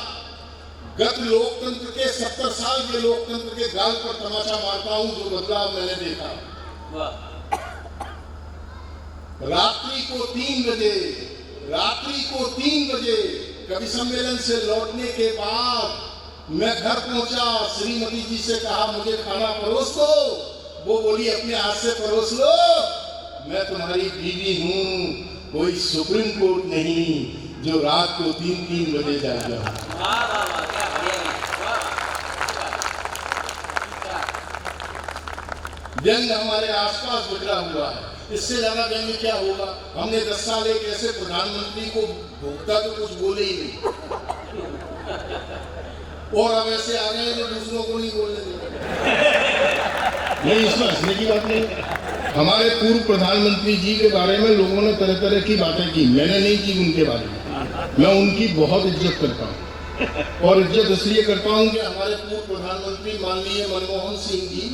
[SPEAKER 3] गत लोकतंत्र के 70 साल के लोकतंत्र के गाल पर तमाचा मारता हूं जो बदलाव मैंने देखा। रात्रि को 3 बजे, रात्रि को 3 बजे कवि सम्मेलन से लौटने के बाद मैं घर पहुंचा, श्रीमती जी से कहा मुझे खाना परोस दो। वो बोली अपने हाथ से परोस लो, मैं तुम्हारी बीवी हूँ, कोई सुप्रीम कोर्ट नहीं जो रात को 3-3 बजे जाएगा। व्यंग हमारे आसपास बिखरा हुआ है, इससे ज्यादा व्यंग क्या होगा? हमने 10 साल एक ऐसे प्रधानमंत्री को भोगता तो कुछ बोले ही नहीं, और अब ऐसे आ गए जो दूसरों को नहीं बोलने देंगे। नहीं, इसमें हंसने की बात नहीं। हमारे पूर्व प्रधानमंत्री जी के बारे में लोगों ने तरह तरह की बातें की, मैंने नहीं की उनके बारे में। मैं उनकी बहुत इज्जत करता हूँ, और इज्जत इसलिए करता हूँ कि हमारे पूर्व प्रधानमंत्री माननीय मनमोहन सिंह जी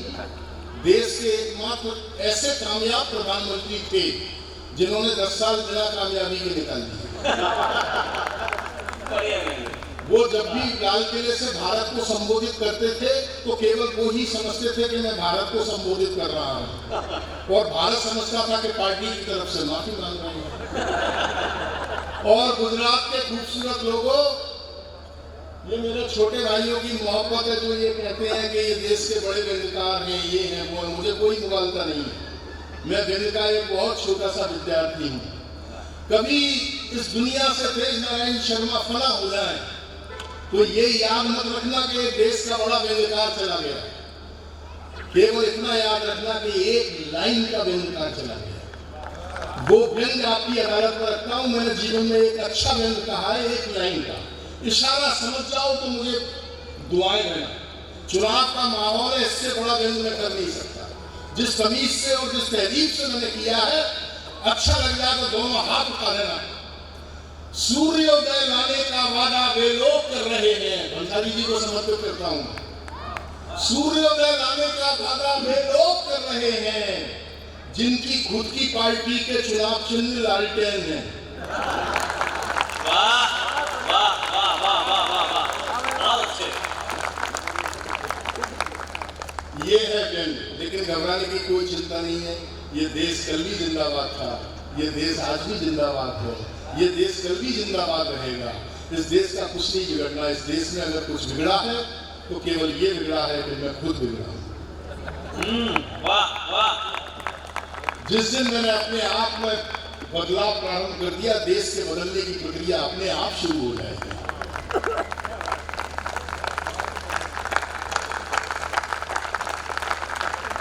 [SPEAKER 3] देश के एकमात्र ऐसे कामयाब प्रधानमंत्री थे जिन्होंने 10 साल बिना कामयाबी के निकाल दिए। वो जब भी लाल किले से भारत को संबोधित करते थे तो केवल वो ही समझते थे कि मैं भारत को संबोधित कर रहा हूँ, और भारत समझता था कि पार्टी की तरफ से माफी मांग रहे हैं। और गुजरात के खूबसूरत लोगों, ये मेरे छोटे भाइयों की मोहब्बत है जो ये कहते हैं कि ये देश के बड़े व्यंग्यकार हैं, ये हैं वो है, मुझे कोई मुगालता नहीं है। मैं व्यंग्य का एक बहुत छोटा सा विद्यार्थी हूँ। कभी इस दुनिया से तेज नारायण शर्मा फना हो जाए तो ये याद मत रखना कि देश का बड़ा व्यंग्यकार चला गया, केवल इतना याद रखना कि एक लाइन का व्यंग्यकार चला गया। वो व्यंग्य आपकी अदालत पर रखता हूँ, मैंने जीवन में एक अच्छा व्यंग्य कहा है, एक लाइन का। इशारा समझ जाओ तो मुझे दुआएं देना। चुनाव का माहौल है, इससे बड़ा व्यंग मैं कर नहीं सकता। जिस तमीज से और जिस तहजीब से मैंने किया है, अच्छा लग जाए तो दोनों हाथ उठा देना। सूर्योदय लाने का वादा वे लोग कर रहे हैं, भंसाली जी को समर्पित करता हूं। सूर्योदय लाने का वादा वे लोग कर रहे हैं जिनकी खुद की पार्टी के चुनाव चिन्ह लालटेन है।
[SPEAKER 1] वाह वाह वाह वाह वाह वाह वाह, बहुत अच्छे।
[SPEAKER 3] ये है व्यंग, लेकिन घबराने की कोई चिंता नहीं है। ये देश कल भी जिंदाबाद था, ये देश आज भी जिंदाबाद है, ये देश कल भी जिंदाबाद रहेगा। इस देश का कुछ नहीं बिगड़ना। इस देश में अगर कुछ बिगड़ा है तो केवल ये बिगड़ा है कि मैं खुद बिगड़ा हूं।
[SPEAKER 1] वाह वाह।
[SPEAKER 3] जिस दिन मैंने अपने आप में बदलाव प्रारंभ कर दिया, देश के बदलने की प्रक्रिया अपने आप शुरू हो जाएगी।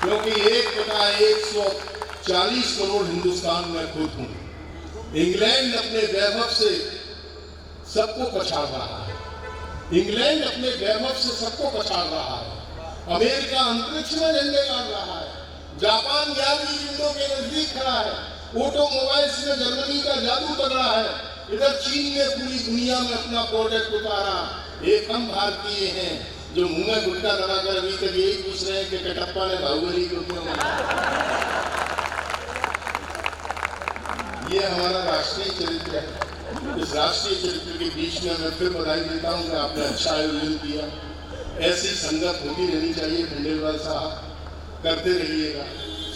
[SPEAKER 3] क्योंकि 1/140 करोड़ हिंदुस्तान में खुद हूं। इंग्लैंड अपने वैभव से सबको पछाड़ रहा है, इंग्लैंड अपने वैभव से सबको पछाड़ रहा है। अमेरिका अंतरिक्ष में झंडे गाड़ रहा है, जापान 11वीं विंडो के नजदीक खड़ा है, ऑटोमोबाइल्स में जर्मनी का जादू तगड़ा है। इधर चीन ने पूरी दुनिया में अपना प्रोडक्ट उतारा। एक हम भारतीय हैं जो मुंह में गुटखा लगाकर अभी तक यही पूछ रहे हैं कि कटप्पा ने बाहुबली को क्यों मारा। ये हमारा राष्ट्रीय चरित्र है। इस राष्ट्रीय चरित्र के बीच में मैं फिर बधाई देता हूँ कि आपने अच्छा आयोजन किया। ऐसी संगत होती रहनी चाहिए। खंडेलवाल साहब, करते रहिएगा।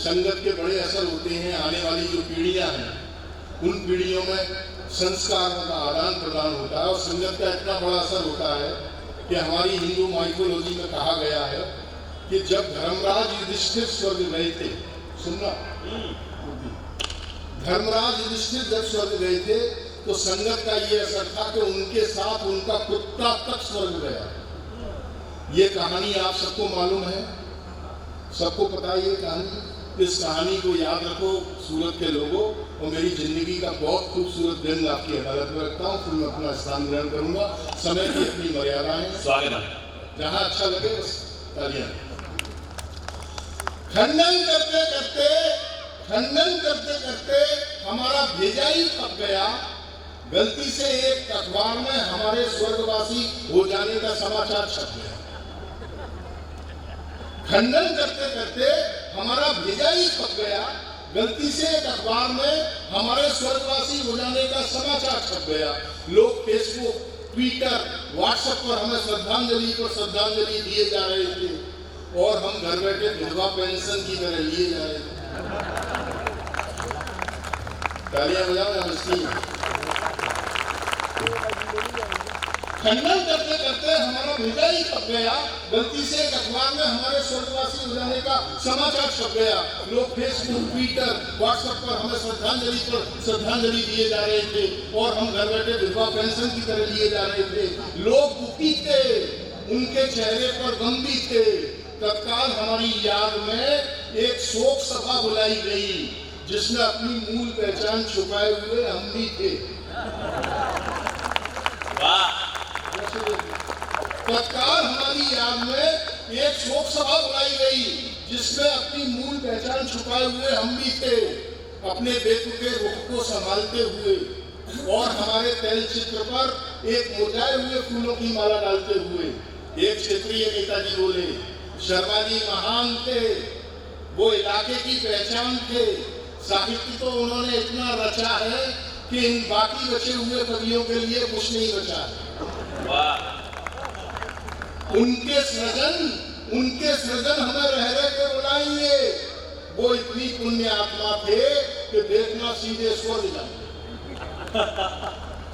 [SPEAKER 3] संगत के बड़े असर होते हैं। आने वाली जो पीढ़ियां हैं, उन पीढ़ियों में संस्कारों का आदान प्रदान होता है और संगत का इतना बड़ा असर होता है कि हमारी हिंदू माइथोलॉजी में कहा गया है कि जब धर्मराज युधिष्ठिर स्वर्ग गए थे, सुनना, धर्मराज युधिष्ठिर जब स्वर्ग गए थे तो संगत का ये असर था कि उनके साथ उनका कुत्ता तक स्वर्ग गया। ये कहानी आप सबको मालूम है, सबको पता है ये कहानी। इस कहानी को याद रखो सूरत के लोगों। और मेरी जिंदगी का बहुत खूबसूरत व्यंग आपकी अदालत में रखता हूँ, फिर मैं अपना स्थान ग्रहण करूंगा। समय की अपनी मर्यादाएं,
[SPEAKER 1] स्वागत है।
[SPEAKER 3] जहां अच्छा लगे बस तालियां। खंडन करते करते हमारा भेजा ही थक गया। गलती से एक अखबार में हमारे स्वर्गवासी हो जाने का समाचार छप गया। खंडन करते करते हमारा भेजा ही छप गया। गलती से एक अखबार में हमारे स्वर्गवासी हो जाने का समाचार छप गया। लोग फेसबुक, ट्विटर, व्हाट्सएप पर हमें श्रद्धांजलि दिए जा रहे थे और हम घर बैठे विधवा पेंशन की तरह लिए जा रहे थे। तालियां बजाओ नमस्ते। खंडन करते करते हमारा भेजा ही छप गया। गलती से एक अखबार में हमारे स्वर्गवासी हो जाने का समाचार छप गया। लोग फेसबुक, ट्विटर, व्हाट्सएप पर हमें श्रद्धांजलि दिए जा रहे थे और हम घर बैठे विधवा पेंशन की तरह लिए जा रहे थे। लोग दुखी थे, उनके चेहरे पर गम भी थे। तत्काल हमारी याद में एक शोक सभा बुलाई गई जिसमें अपनी मूल पहचान छुपाए हुए हम भी थे। तत्काल हमारी याद में एक शोक सभा बुलाई गई जिसमें अपनी मूल पहचान छुपाए हुए हम भी थे, अपने बेतुके रुख को संभालते हुए और हमारे तैल चित्र पर एक मुरझाए हुए फूलों की माला डालते हुए। एक क्षेत्रीय नेताजी बोले, शर्मा जी महान थे, वो इलाके की पहचान थे। साहित्य तो उन्होंने इतना रचा है कि इन बाकी बचे हुए कवियों के लिए कुछ नहीं बचा है। उनके सृजन हमें रह रह के बुलाएंगे। वो इतनी पुण्य आत्मा थे कि देखना सीधे स्वर्ग जाए।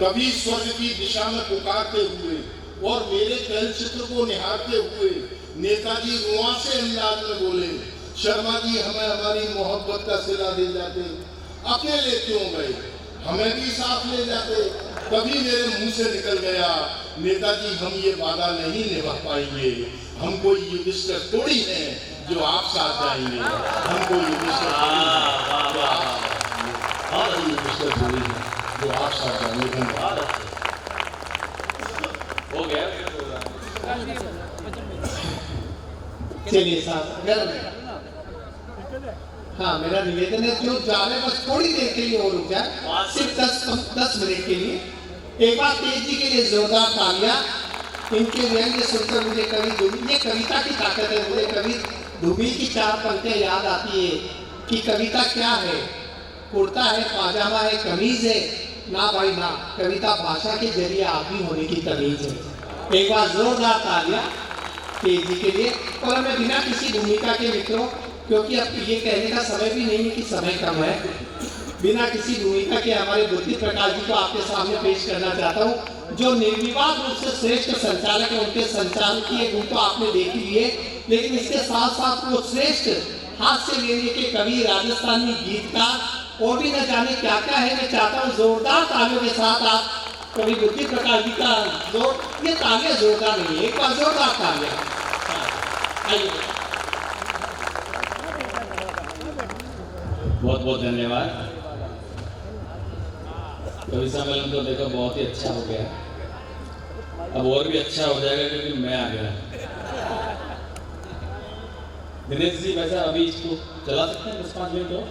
[SPEAKER 3] कभी स्वर्ग की दिशा में पुकारते हुए और मेरे तैल चित्र को निहारते हुए नेताजी रुआंसे अंदाज में बोले, शर्मा जी हमें हमारी मोहब्बत का सिला दे जाते, अकेले क्यों गए, हमें भी साथ ले जाते। कभी मेरे मुंह से निकल गया, नेताजी हम ये वादा नहीं निभा पाएंगे, हम कोई युधिष्ठिर थोड़ी हैं जो आप साथ जाएंगे, हम कोई युधिष्ठिर थोड़ी हैं जो आप साथ जाएंगे। धन्यवाद।
[SPEAKER 1] हो गया।
[SPEAKER 3] चलिए साहब, अगर हाँ मेरा निवेदन है जो जा रहे बस थोड़ी देर के लिए और रुक जाए, सिर्फ 10 मिनट के लिए। एक बार तेज जी के लिए जोरदार तालियां। इनके व्यंग्य सुनकर मुझे कवि धूमिल, ये कविता की ताकत है, मुझे कवि धूमिल की 4 पंक्तियां याद आती है कि कविता क्या है, कुर्ता है, पाजामा है, कमीज है, ना भाई ना, कविता भाषा के जरिए आदमी होने की तमीज है। एक बार जोरदार तालियां तेज जी के लिए। और हमें बिना किसी भूमिका के मित्रों, क्योंकि अब ये कहने का समय भी नहीं है कि समय कम है, बिना किसी भूमिका के हमारे बुद्धि प्रकाश जी को आपके सामने पेश करना चाहता हूँ, जो निर्विवाद रूप से श्रेष्ठ संचालक है। उनके संचालन की गुण तो आपने देख ही लिए, लेकिन इसके साथ साथ वो श्रेष्ठ हाथ से लेने के कवि, राजस्थानी गीतकार और भी न जाने क्या क्या है। मैं चाहता हूँ जोरदार तालियों के साथ आप कवि बुद्धि प्रकाश जी का जोर, ये तालियां जोरदार नहीं है, एक बार जोरदार तालियां। आइए,
[SPEAKER 1] बहुत बहुत धन्यवाद। कवि सम्मेलन तो देखो बहुत ही अच्छा हो गया, अब और भी अच्छा हो जाएगा क्योंकि मैं आ गया। दिनेश जी वैसा अभी इसको चला सकते हैं 10-5 मिनट और?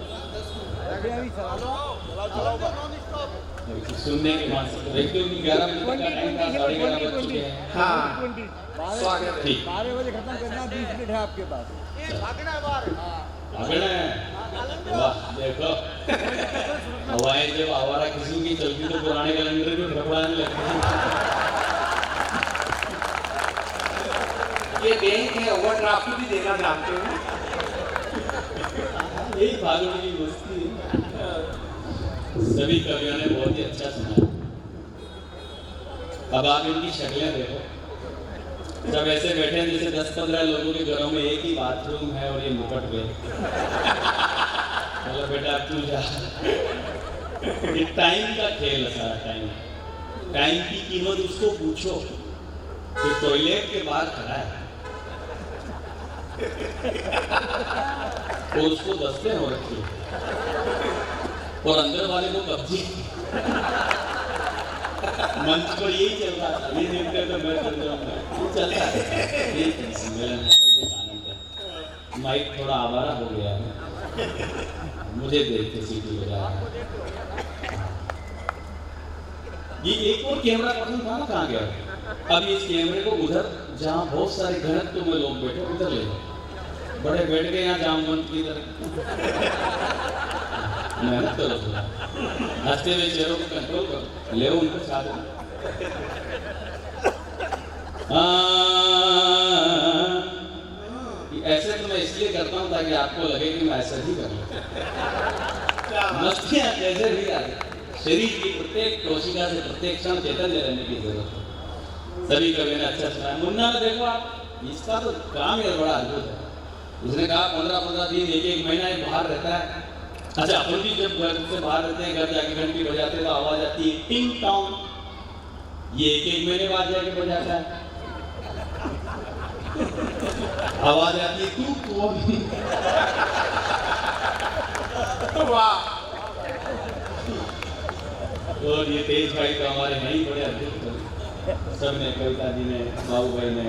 [SPEAKER 1] सुनने के बाद देखते हो कि 11 बजे का टाइम था, 11:30 बज चुके हैं।
[SPEAKER 3] हाँ स्वागत है।
[SPEAKER 4] 12 बजे खत्म करना, 20 मिनट है आपके पास।
[SPEAKER 1] अगला वाह देखो, हवाएं जब आवारा किस्म की चलती तो पुराने कैलेंडर को घबराने लगती है।
[SPEAKER 3] ये बैंक है, ओवरड्राफ्ट भी देना जानते हो।
[SPEAKER 1] यही भागने की मस्ती है। सभी कवियों ने बहुत ही अच्छा सुना। अब आप इनकी शक्लें देखो, जब ऐसे बैठे हैं जैसे 10-15 लोगों के घरों में एक ही बाथरूम है और ये मुकट गए। चलो बेटा तू जा। ये टाइम का खेल है सारा। टाइम की कीमत उसको पूछो कि टॉयलेट के बाहर खड़ा है और उसको दस्ते हो रखी है और अंदर वाले को कब्जी। मंच पर यही चल रहा था, ये देखते तो मैं चल जाऊंगा, चलता है ये सम्मेलन, आनंद है। माइक थोड़ा आवारा हो गया है, मुझे देखते सीटी बजा रहा है। ये एक और कैमरा पसंद था ना, कहाँ गया? अब इस कैमरे को उधर जहाँ बहुत सारे घनत्व में लोग बैठे उधर ले लो। बड़े बैठ गए यहाँ जामवंत की तरह। मेहनत करो थोड़ा, हंसते हुए चेहरों को कंट्रोल करो, ले उनको साथ में। ऐसे तो मैं इसलिए करता हूँ ताकि आपको लगे कि मैं ऐसा ही कर लूँ। मस्तियाँ कैसे भी आए, शरीर की प्रत्येक कोशिका से प्रत्येक क्षण चैतन्य रहने की जरूरत है। सभी कवियों ने अच्छा सुना। मुन्ना में देखो आप, इसका तो काम ही बड़ा अद्भुत है। उसने कहा 15-15 दिन, 1-1 महीना ये बाहर रहता है। अच्छा, अपन भी जब घर से बाहर रहते हैं, घर जाके घंटी बजाते हैं तो आवाज आती है टिंग टॉन्ग, ये 1-1 महीने बाद जाके बजाता है। आवाज आती है तू कौन। वाह। और ये तेज भाई तो हमारे नहीं बड़े अद्भुत, सबने, कविता जी ने, बाबू भाई ने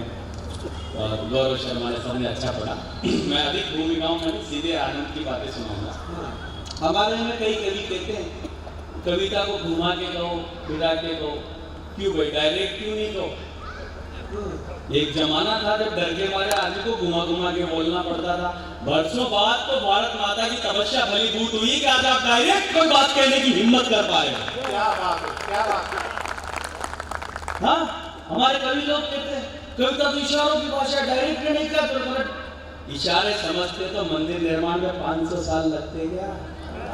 [SPEAKER 1] और गौरव शर्मा ने, सबने अच्छा पढ़ा। मैं अधिक भूमिकाओं में सीधे आनंद की बातें सुनाऊंगा। हमारे में कई कवि कहते हैं कविता को घुमा के कहो, फिरा के कहो। क्यों भाई, डायरेक्ट क्यों नहीं कहो? एक जमाना था जब डर के मारे आदमी को घुमा घुमा के बोलना पड़ता था। वर्षों बाद तो भारत माता की तपस्या फलीभूत हुई कि आज आप डायरेक्ट कोई बात कहने की हिम्मत कर पाए।
[SPEAKER 3] क्या बात है, क्या बात है।
[SPEAKER 1] हाँ, हमारे कवि लोग कहते हैं कविता तो इशारों की भाषा, डायरेक्ट नहीं क्या, इशारे समझते तो मंदिर निर्माण में 500 साल लगते क्या।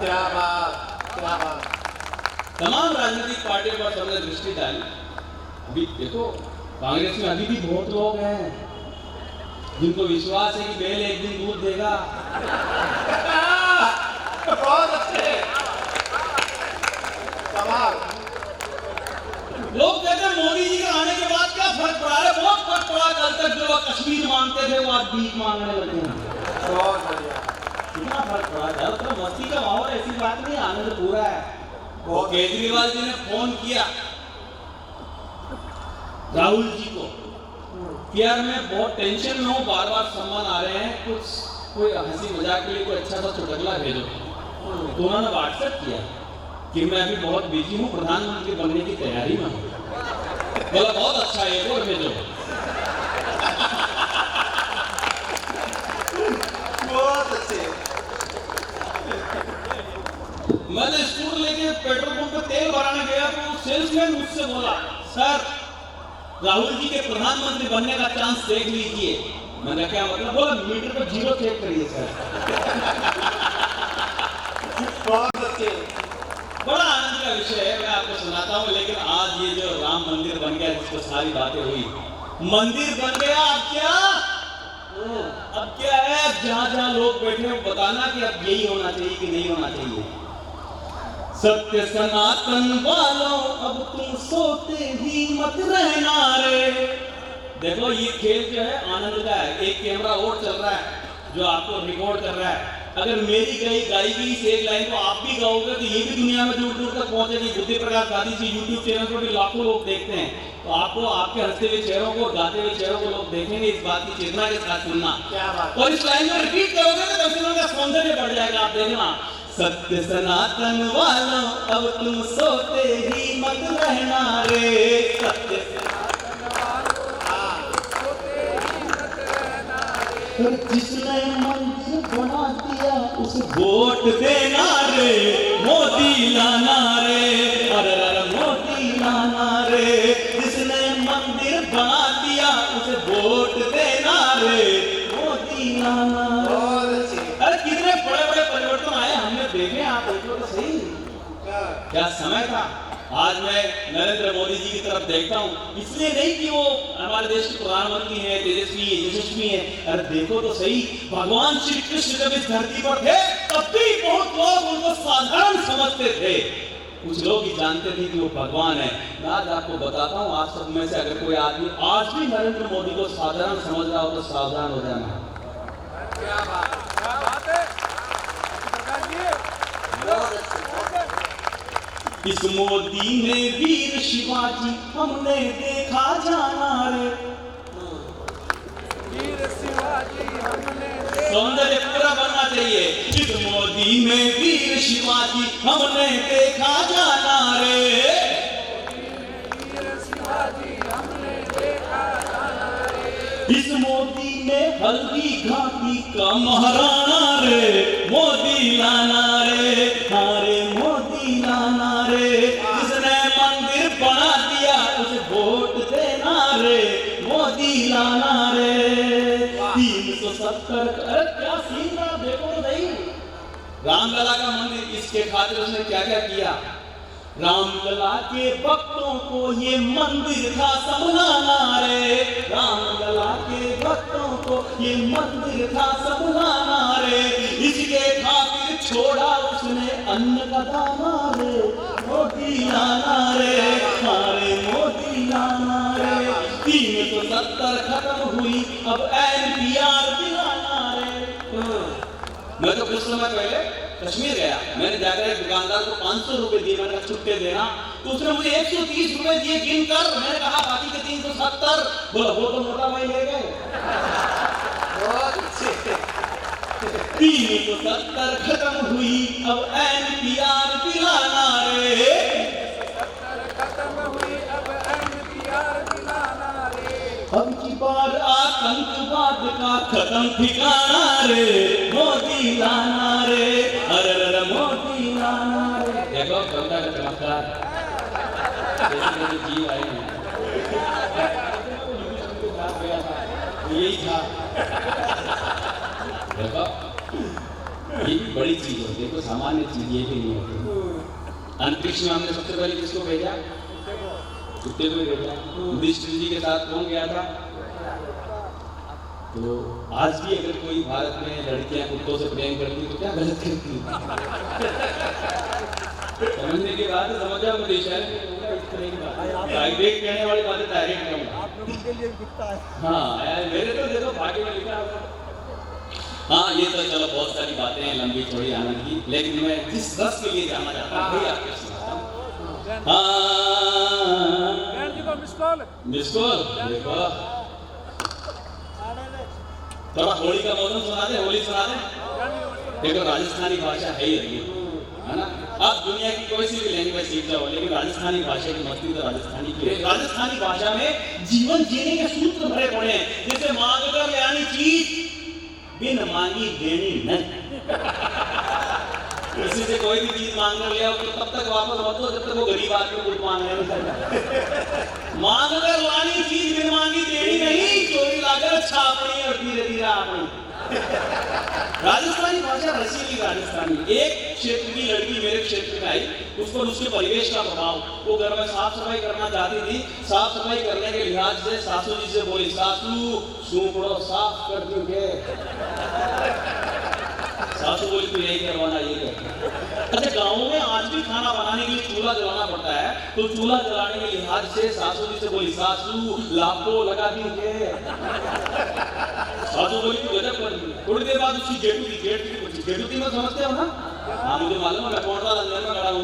[SPEAKER 3] क्या बात, क्या बात।
[SPEAKER 1] तमाम राजनीतिक पार्टियों पर सबने दृष्टि डाली। अभी देखो कांग्रेस में अभी भी बहुत लोग हैं जिनको विश्वास है कि बैल एक दिन दूध देगा।
[SPEAKER 3] बहुत अच्छे सवाल।
[SPEAKER 1] लोग कहते हैं मोदी जी के आने के बाद क्या फर्क पड़ा है? बहुत फर्क पड़ा। कल तक जो कश्मीर मांगते थे वो आज बीच मांगने लगे हैं।
[SPEAKER 3] बहुत बढ़िया,
[SPEAKER 1] कितना फर्क पड़ा है। तो मस्ती का माहौल, ऐसी बात नहीं, आनंद पूरा है। वो केजरीवाल जी ने फोन किया राहुल जी को कि यार मैं बहुत टेंशन में हूँ, बार बार सम्मान आ रहे हैं, कुछ कोई हंसी मजाक के लिए कोई अच्छा सा चुटकुला भेजो। तो उन्होंने व्हाट्सएप किया कि मैं अभी बहुत बिजी हूँ, प्रधानमंत्री बनने की तैयारी में हूँ। बोला बहुत अच्छा है, एक और भेजो। बहुत अच्छे। मैंने स्कूटर लेके पेट्रोल पंप पे तेल भराने गया तो सेल्समैन मुझसे बोला, सर राहुल जी के प्रधानमंत्री बनने का चांस देख लीजिए। मैंने क्या मतलब? बोला मीटर पर 0 चेक करिए सर। बहुत अच्छे। बड़ा आनंद का विषय है, मैं आपको सुनाता हूँ। लेकिन आज ये जो राम मंदिर बन गया, जिसको सारी बातें हुई, मंदिर बन गया, अब क्या है? जहां जहां लोग बैठे हो बताना कि अब यही होना चाहिए कि नहीं होना चाहिए। सत्य सनातन वालों अब तुम सोते ही मत रहना रे। देखो ये खेल जो है आनंद का है। एक कैमरा और चल रहा है जो आपको रिकॉर्ड कर रहा है। अगर मेरी गाई गई एक लाइन को आप भी गाओगे तो ये भी दुनिया में दूर दूर तक पहुंचेगी। बुद्धि प्रकाश दादी जी यूट्यूब चैनल पर भी लाखों लोग देखते हैं। तो आपको आपके हंसते हुए चेहरों को, गाते हुए चेहरों को लोग देखेंगे। इस बात की चेतना के साथ सुनना। क्या बात। और इस लाइन में रिपीट करोगे तो दर्शकों का सौंदर्य बढ़ जाएगा। आप देखना, सत्य सनातन वालों अब तुम सोते ही मत रहना रे। सत्य सनातन वालों सोते ही मत रहना रे। जिसने मंदिर बना दिया उसे वोट देना रे। मोदी लाना रे, अरे मोदी लाना रे। जिसने मंदिर बना दिया उसे वोट देना रे। मोदी लाना रे। अरे कितने बड़े बड़े परिवर्तन आए हमने देखे। आप देखो तो सही, क्या समय था। आज मैं नरेंद्र मोदी जी की तरफ देखता हूँ, इसलिए नहीं कि वो हमारे देश के प्रधानमंत्री हैं, तेजस्वी है, यशस्वी है। अरे देखो तो सही, भगवान श्री कृष्ण जब इस धरती पर थे तब भी बहुत लोग उनको साधारण समझते थे। कुछ लोग ही जानते थे कि वो भगवान है। मैं आज आपको बताता हूँ, आप सब में से अगर कोई आदमी आज भी नरेंद्र मोदी को साधारण समझ रहा हो तो सावधान हो जाना। क्या बात है। इस मोदी में वीर शिवाजी हमने देखा जाना रे। वीर शिवाजी हमने सौंदर्य पूरा बनना चाहिए। इस मोदी में वीर शिवाजी हमने देखा जाना रे। वीर शिवाजी हमने देखा जाना रे। इस मोदी में हल्दी घाटी का महाराणा रे। मोदी लाना रे, हारे मोदी लाना रे। जिसने मंदिर बना दिया उसे वोट देना रे। मोदी लाना रे। 370 अरे क्या सीन रहा, देखो तो सही। रामलला का मंदिर, इसके खातिर उसने क्या क्या किया। रामलला के भक्तों को ये मंदिर था संभालना रे। रामलला के भक्तों को ये मंदिर था संभालना रे। इसके खातिर छोड़ा उसने अन्न का दाना रे। मोदी लाना रे, हमारे मोदी लाना रे। 370 खत्म हुई, अब NPR दिलाना रे। मैं तो कुछ समय पहले कश्मीर गया, मैंने जाकर एक दुकानदार को 500 रुपए दिए। मैंने छुट्टे देना तो उसने मुझे 130 रुपए दिए गिन कर। मैंने कहा बाकी के 370। बोला वो तो मोटा भाई ले गए। 370 खत्म हुई, अब NPR दिलाना रे। अब की बार आतंकवाद का खत्म ठिकाना रे। मोदी लाना रे, अरे मोदी लाना रे। देखो कविता का चमत्कार, जीव आए हैं, यही था। देखो ये भी बड़ी चीज है, देखो सामान्य चीज ये भी नहीं होती। अंतरिक्ष में हमने सबसे पहले किसको भेजा? कुत्ते को भेजा। युधिष्ठिर जी के साथ कौन गया था? तो आज भी अगर कोई भारत में लड़कियां कुत्तों से प्रेम करती तो क्या गलत करती? समझने के बाद समझ जाओ, मुझे इशारे में कहूंगा इस तरह की बात। डायरेक्ट कहने वाली बातें डायरेक्ट कहूंगा।
[SPEAKER 4] आप लोगों के लिए कुत्ता है।
[SPEAKER 1] हाँ मेरे तो देखो भाग्य में लिखा होगा। हाँ ये तो चलो बहुत सारी बातें हैं लंबी थोड़ी आनंद की, लेकिन मैं जिस रस के लिए जाना चाहता हूँ वही आपको सुनाता हूँ। हाँ मिस कॉल देखो थोड़ा होली का मौसम सुना दे, होली सुना दे। देखो राजस्थानी भाषा है ही है ना। आप दुनिया की कोई सी भी लैंग्वेज सीख जाओ, लेकिन राजस्थानी भाषा की मस्ती तो राजस्थानी की है। राजस्थानी भाषा में जीवन जीने के सूत्र भरे पड़े हैं, जैसे मांग कर ले आनी चीज, बिन मांगी देनी नहीं। किसी से कोई भी चीज मांग कर ले आओ तो तब तक वापस मत दो जब तक वो गरीब आदमी कुछ मांगने नहीं सकता। मांग कर लानी चीज, बिन मांगी देनी नहीं, चोरी लाकर छापनी और धीरे धीरे अपनी। राजस्थानी भाषा रसीली राजस्थानी। एक क्षेत्र की लड़की मेरे क्षेत्र में आई, उस पर उसके परिवेश का प्रभाव, वो घर में साफ सफाई करना चाहती थी। साफ सफाई करने के लिहाज से सासू जी से बोली, सासू सूपड़ो साफ कर दूं के? सासू बोली तू यही करवाना, यही कर। अच्छा, गाँव में आज भी खाना बनाने के लिए चूल्हा जलाना पड़ता है, तो चूल्हा जलाने के लिहाज से सासू जी से बोली, सासू लापो लगा दी के? सासू बोली तू गजब कर दी। थोड़ी देर बाद उसकी जेठू थी, जेठू थी मैं समझते हो ना? हाँ मुझे मालूम है, मैं कौन सा अंदर में खड़ा हूँ।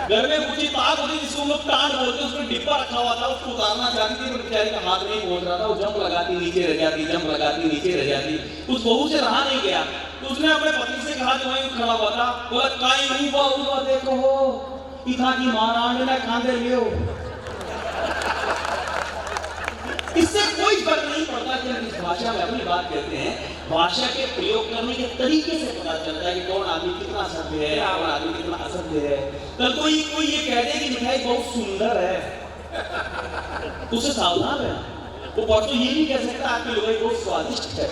[SPEAKER 1] घर में कुछ ताक होती जिसको हम लोग टांड बोलते हैं, उसमें डिब्बा रखा हुआ था, उसको उतारना चाहती थी, बेचारी का हाथ नहीं पहुंच रहा था, वो जंप लगाती नीचे रह जाती, जंप लगाती नीचे रह जाती। उस बहू से रहा नहीं गया, तो उसने अपने पति से कहा जो वहीं खड़ा हुआ था, बोला काई नहीं बहू देखो हो इथा की महारानी ने खांदे लियो। इससे कोई फर्क नहीं पड़ता कि हम इस भाषा में अपनी बात कहते हैं, भाषा के प्रयोग करने के तरीके से पता चलता है कि कौन आदमी कितना सभ्य है, कौन आदमी कितना असभ्य है। कल कोई ये कह दे कि मिठाई बहुत सुंदर है, उससे सावधान है। वो परसों ये नहीं कह सकता आपकी लुगाई बहुत स्वादिष्ट है।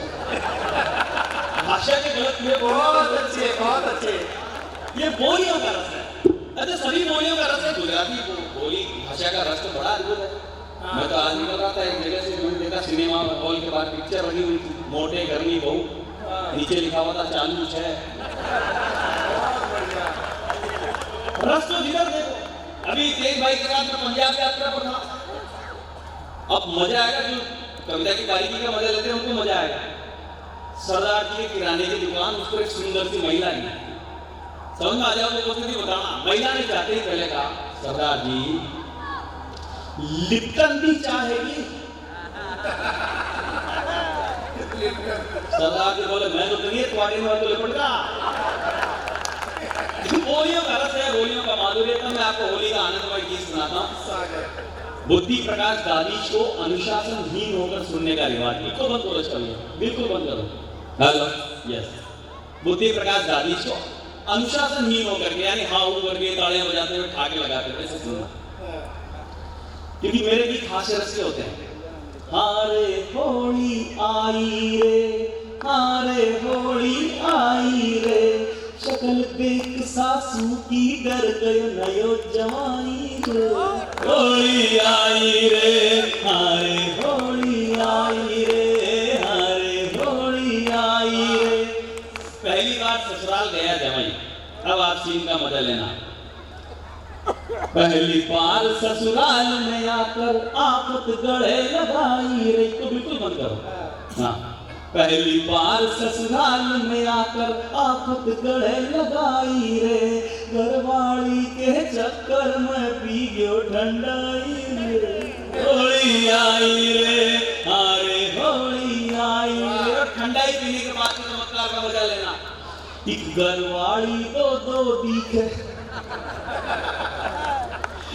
[SPEAKER 1] भाषा के गलत हुए बहुत अच्छे, बहुत अच्छे। ये बोलियों का रस है। अच्छा, सभी बोलियों का रस है। गुजराती बोली भाषा का रस तो बड़ा अद्भुत है। मैं तो आज निकल रहा था एक जगह से, मैंने देखा सिनेमा हॉल के बाहर पिक्चर लगी हुई थी, मोटे घरनी बहू, नीचे लिखा हुआ था चालू है। रस तो जिधर देखो। अभी तेज भाई के साथ मैं पंजाब यात्रा पर था। अब मजा आएगा, जो कविता की बारीकी का मजा लेते हैं उनको मजा आएगा। सरदार जी के किराने की दुकान, उस पर एक सुंदर सी महिला आई। समझ में आ जाओ तो उसने बताना। महिला ने जाते ही पहले कहा, सरदार जी लिप्टन भी चाहेगी? सरदार जी बोले मैं तो नहीं, तुम्हारे में तो लिपट गया। बोलियों का रस है, बोलियों का माधुर्य। मैं आपको होली का आनंदमय गीत सुनाता हूँ। बुद्धि प्रकाश दानीश को अनुशासनहीन होकर सुनने का रिवाज। बिल्कुल बंद करो इसका, बिल्कुल बंद करो। Hello, yes. बुद्धि प्रकाश दानीश को अनुशासनहीन होकर के, यानी हाँ करके तालियां बजाते हुए ठाके लगाते हुए ऐसे सुनना, क्योंकि मेरे गीत हास्य रस के होते हैं। हारे होली आई रे, हारे होली आई रे, शकल देख सासू की डर गयो नयो जवाई रे। होली आई रे, हारे होली आई रे, हारे होली आई रे। पहली बार ससुराल गया जवाई, अब आप सीन का मजा लेना। पहली बार ससुराल में आकर आफत गले लगाई रे। तो बिल्कुल बंद करो। हाँ, पहली बार ससुराल में आकर आफत गले लगाई रे, घरवाली के चक्कर में पी गयो ठंडाई रे। होली आई रे, हारे होली आई रे। ठंडाई पीने के बाद चमत्कार का मजा लेना। एक घरवाली दो दिखे,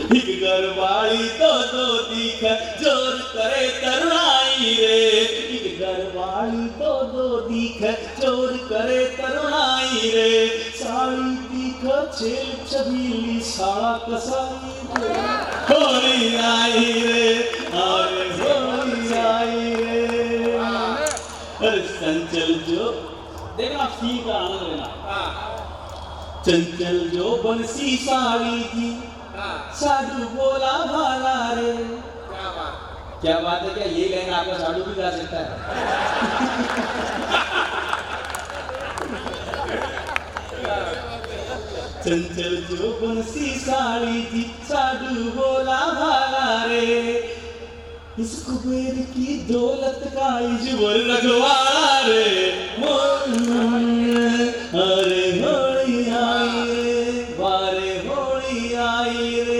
[SPEAKER 1] एक घरवाली दो दिख जोर करे तरुणाई रे। एक घरवाली दो दिख जोर करे तरुणाई रे, साड़ी दिख छेल छबीली साड़ा कसाई रे। होली आई रे, अरे होली आई रे। अरे संचल जो देखना, सी का आनंद लेना। चंचल जो बंसी साड़ी थी, साधु बोला भाला रे। क्या बात है, क्या ये लाइन आपका साधु भी गा सकता है? चंचल जो बंसी साड़ी थी, साधु बोला भाला रे, इस कुबेर की दौलत का इजवर रखवाला रे। अरे होली आई रे, बारे होली आई रे।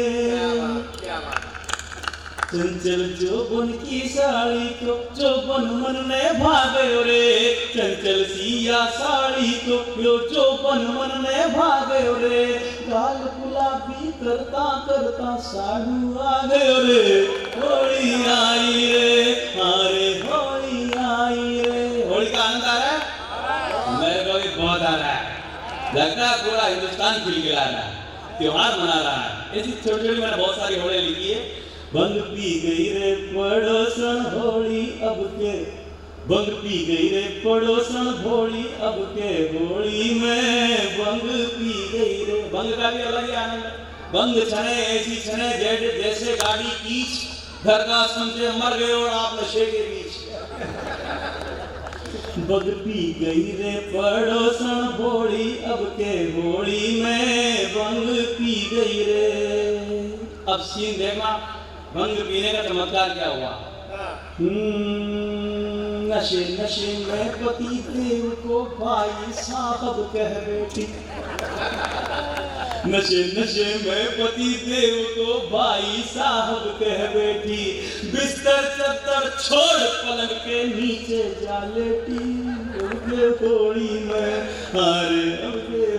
[SPEAKER 1] चंचल जो बन की साड़ी को जो बन मन में भागयो रे, चंचल सिया साड़ी को जो बन मन में भागयो रे, गाल गुलाबी करता करता साधु आ गयो रे, होली आई रे, अरे होली आई रे। होली का आनंद आ रहा है? मेरे को भी बहुत आ रहा है, लगता है पूरा हिंदुस्तान खिलखिला रहा है, त्योहार मना रहा है। ऐसी छोटी छोटी मैंने बहुत सारी होली लिखी है। भंग पी गई रे पड़ोसन होली अब के, भंग पी गई रे पड़ोसन होली अब के, होली में भंग पी गई रे। भंग का भी अलग ही आनंद है। भंग छने ऐसी छने जैसे गाड़ी कीच, घर का समझे मर गए और आप नशे के बीच। भंग पी गई रे पड़ोसन होली अब के, होली में भंग पी गई रे। अब सीन देखना, भंग पीने का चमत्कार क्या हुआ। नशे नशे में पति देव को भाई साहब कह बैठी, नशे नशे में पति देव को भाई साहब कह बैठी, बिस्तर चद्दर छोड़ पलंग के नीचे जा लेटी। होली में, अरे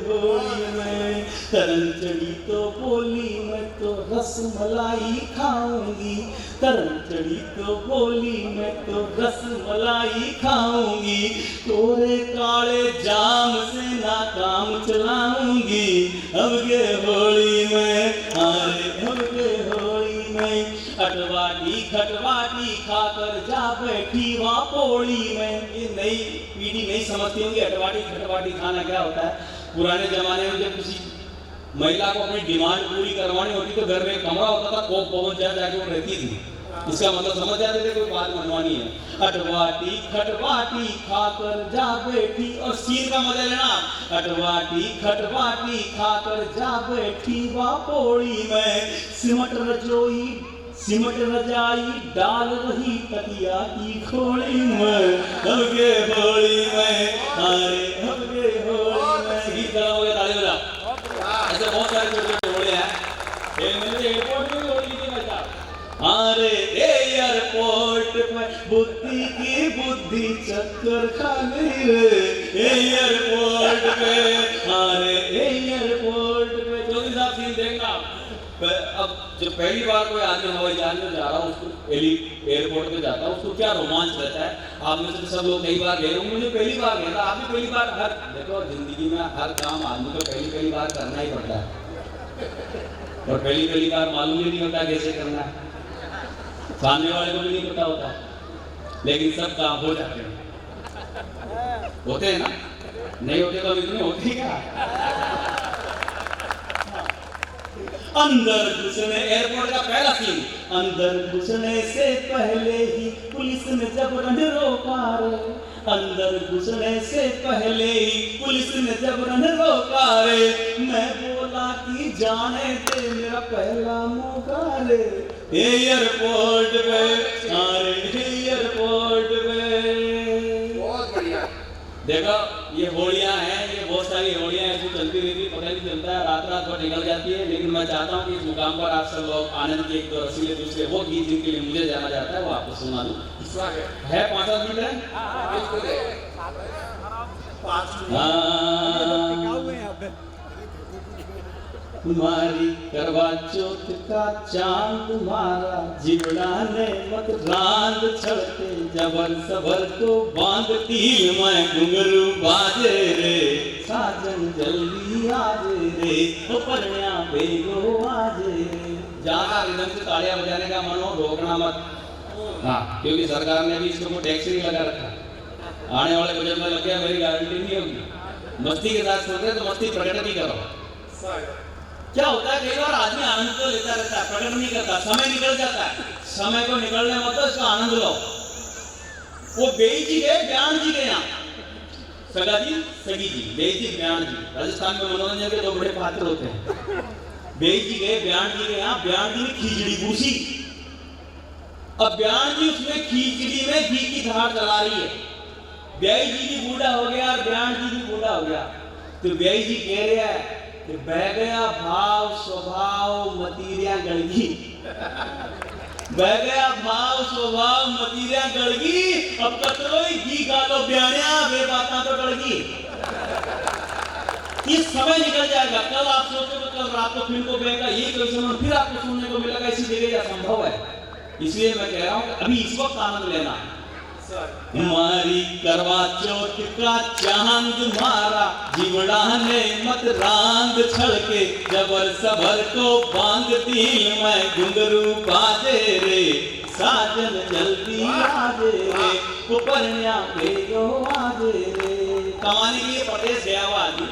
[SPEAKER 1] होली में तरन चढ़ी तो बोली मैं तो रस मलाई खाऊंगी, तरन चढ़ी तो बोली मैं तो रस मलाई खाऊंगी, कोरे काले जाम से ना काम चलाऊंगी, अब के होली में, अरे अब के होली में। अटवाटी खटवाटी खाकर जा बैठी वहाँ पोड़ी में। ये नई पीढ़ी नहीं समझती होंगी अटवाटी खटवाटी खाना क्या होता है। पुराने जमाने में जब किसी महिला को अपनी डिमांड पूरी करवानी होती तो घर में एक कमरा होता था, कोक पवन जाके वो रहती थी। इसका मतलब समझ जाते थे कोई बात मनवानी है। अटवाटी खटवाटी खाकर जा बैठी, और सीन का मजा लेना। अटवाटी खटवाटी खाकर जा बैठी वहाँ पोड़ी में, सिमट रजाई डाल रही तकिया की खोली में, अब के होली में, अरे अब के होली में। गीत गाना हो गया, ताली बजा। ऐसे बहुत सारे छोटे होली हैं। एयरपोर्ट में होली की मजा। अरे एयरपोर्ट पे बुद्धि की बुद्धि चक्कर खा गई रे, एयरपोर्ट पे, अरे एयरपोर्ट पे। चौधरी साहब सीन देखना। अब जो पहली बार कोई आदमी हवाई जहाज में जा रहा है, उसको एयरपोर्ट पे जाता है, उसको क्या रोमांच रहता है। आप में से सब लोग कई बार गए होंगे, मुझे पहली बार गया था, आप भी पहली बार। हर देखो जिंदगी में हर काम आदमी को पहली बार करना ही पड़ता है, और पहली बार मालूम ही नहीं होता कैसे करना है, सामने वाले को भी नहीं पता होता, लेकिन सब काम हो जाते हैं। होते हैं ना, नहीं होते तो इतने होते क्या। अंदर घुसने, एयरपोर्ट का पहला सीन, अंदर घुसने से पहले ही पुलिस ने जबरन रोका रे, अंदर घुसने से पहले ही पुलिस ने जबरन रोका रे, मैं बोला कि जाने दे मेरा पहला मौका रे, एयरपोर्ट पे, अरे एयरपोर्ट पे। बहुत बढ़िया। देखो ये होलियां हैं, ये बहुत सारी होलियां ऐसी चलती रहती, पता नहीं चलता है, रात भर निकल जाती है। लेकिन मैं चाहता हूँ कि इस मुकाम पर आप सब लोग आनंद के एक दो रसीले दूसरे वो गीत जिनके लिए मुझे जाना जाता है वो आपको सुना दूं। है 5-7 मिनट है। तुम्हारी करवा चौथ का चांद मारा, जिबड़ा ने मत रांद छड़के, जबर सबर को बांधती मैं घुंघरू बाजे रे, साजन जल्दी आजे रे, ओ परण्या बेगो आजे रे। जहाँ रिदम से तालियां बजाने का मन हो रोकना मत। हाँ, क्योंकि सरकार ने भी इसको टैक्स नहीं लगा रखा, आने वाले बजट में लग गया, मेरी गारंटी नहीं होगी। मस्ती के साथ सोच रहे तो मस्ती प्रकट भी करो। क्या होता है कई बार आदमी आनंद तो लेता रहता है, प्रकट नहीं करता, समय निकल जाता है। समय को निकलने मतलब इसका आनंद लो। वो बेई जी गए, ब्यान जी गए यहाँ, सगा जी सगी जी, बेई जी ब्यान जी। राजस्थान में मनोरंजन के दो बड़े पात्र होते हैं। बेई जी गए, ब्यान जी गए यहाँ, ब्यान जी ने खिचड़ी पूछी। अब ब्यान जी उसमें खिचड़ी में घी की धार चला रही है। बेई जी भी बूढ़ा हो गया और ब्यान जी भी बूढ़ा हो गया। तो बेई जी कह रहे हैं बह गया भाव स्वभाव मतीरिया गड़गी। बह गया भाव स्वभाव मतीरिया गड़गी, अब कतरोई घी खा लो ब्याणिया वे बाता तो गड़गी। ये समय निकल जाएगा, कल आप सोचो तो कल रात को फिल्म को बेगा ये क्वेश्चन फिर आपको सुनने को मिलेगा, इसी जगह यह संभव है। इसलिए मैं कह रहा हूं अभी इस वक्त आनंद लेना। हमारी करवा चौथ का चांद मारा, जीवड़ा ने मत रांग छलके, जबर सबर को बांध दिल में घुंघरू बाजे रे, साजन जल्दी आजे रे, उपरण्या भेजो आजे रे। कमाने के लिए प्रदेश गया हुआ आदमी,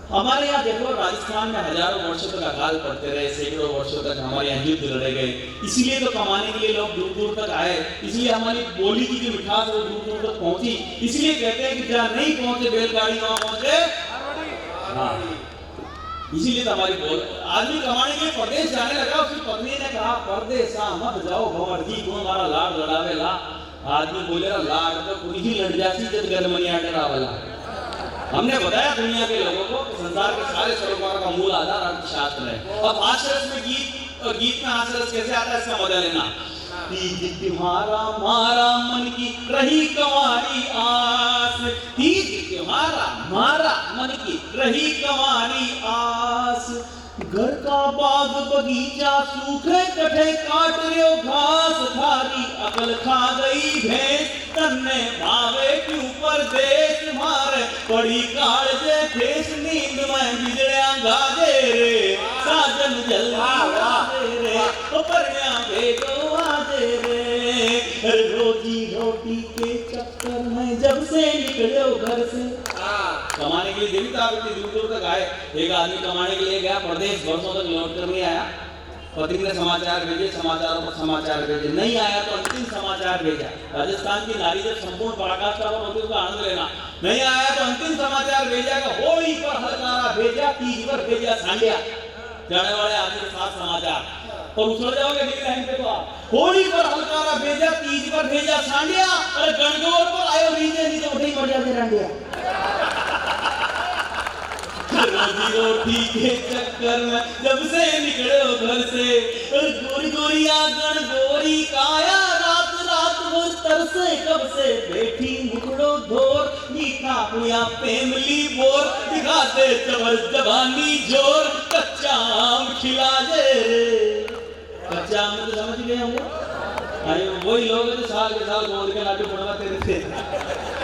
[SPEAKER 1] हमारे यहाँ देखो राजस्थान में हजारों वर्षों तक अकाल पड़ते रहे, सैकड़ों वर्षों तक हमारे यहाँ युद्ध लड़े गए, इसीलिए तो कमाने के लिए लोग दूर दूर तक आए, इसलिए हमारी बोली की जो मिठास वो दूर दूर तक पहुंची। इसलिए कहते हैं कि जहाँ नहीं पहुंचे बैलगाड़ी वहां पहुंचे। हाँ, इसीलिए तो हमारी बोल आदमी कमाने के लिए परदेश जाने लगा, उसकी पत्नी ने कहा परदेसा मत जाओ भंवर जी को हमारा लाड़ लड़ावे ला। आदमी बोलेगा लाड़ तो खुद ही लड़ जाती जब गरमनिया डरावला। हमने बताया दुनिया के लोगों को कि संसार के सारे सरोकारों का मूल आधार अर्थशास्त्र है। अब हास्यरस में गीत में हास्यरस कैसे आता है इसका मजा लेना। तीज त्योहारा मारा मन की रही कंवारी आस, तीज त्योहारा मारा मन की रही कंवारी आस, घर का बाग बगीचा सूखे कटे काट रहे घास थारी, अकल खा गई भैंस तन्ने भावे क्यों परदेश मारे, पड़ी कालजे ठेस नींद में बिजड़िया गाजे रे, साजन जल्दी आजे रे, उपरण्या भेजो आजे रे। रोजी रोटी के चक्कर में जब से निकले घर से, कमाने के लिए देवी इतनी दूर दूर तक आए। एक आदमी कमाने के लिए गया परदेश, वर्षों तक लौट कर नहीं आया। पत्नी ने समाचार भेजे, समाचारों पर समाचार भेजे, नहीं आया तो अंतिम समाचार भेजा। राजस्थान की नारी जब संपूर्ण पराकाष्ठा पर होती है उसका आनंद लेना। नहीं आया तो अंतिम समाचार भेजा, होली पर हलकारा भेजा, तीज पर भेजा सांडिया। जाने वाले आदमी के साथ समाचार और उछल जाओगे ठीक टाइम पे। तो आप होली पर हलकारा भेजा, तीज पर भेजा सांडिया, अरे गणगौर पर आयो रीजे नहीं तो उठे मर जाते रांडिया। रोजी रोटी के चक्कर में जब से निकले हो घर से, गोरी गोरिया गण गोरी काया, रात रात भर तरसे कब से बैठी मुकड़ो धोर, मीठा हुआ पेमली बोर, दिखाते चवर जवानी जोर, कच्चा आम खिला दे रे। कच्चा आम तो समझ गए होंगे, वही लोग जो साल के साल बोल के नाटक बनवाते रहते।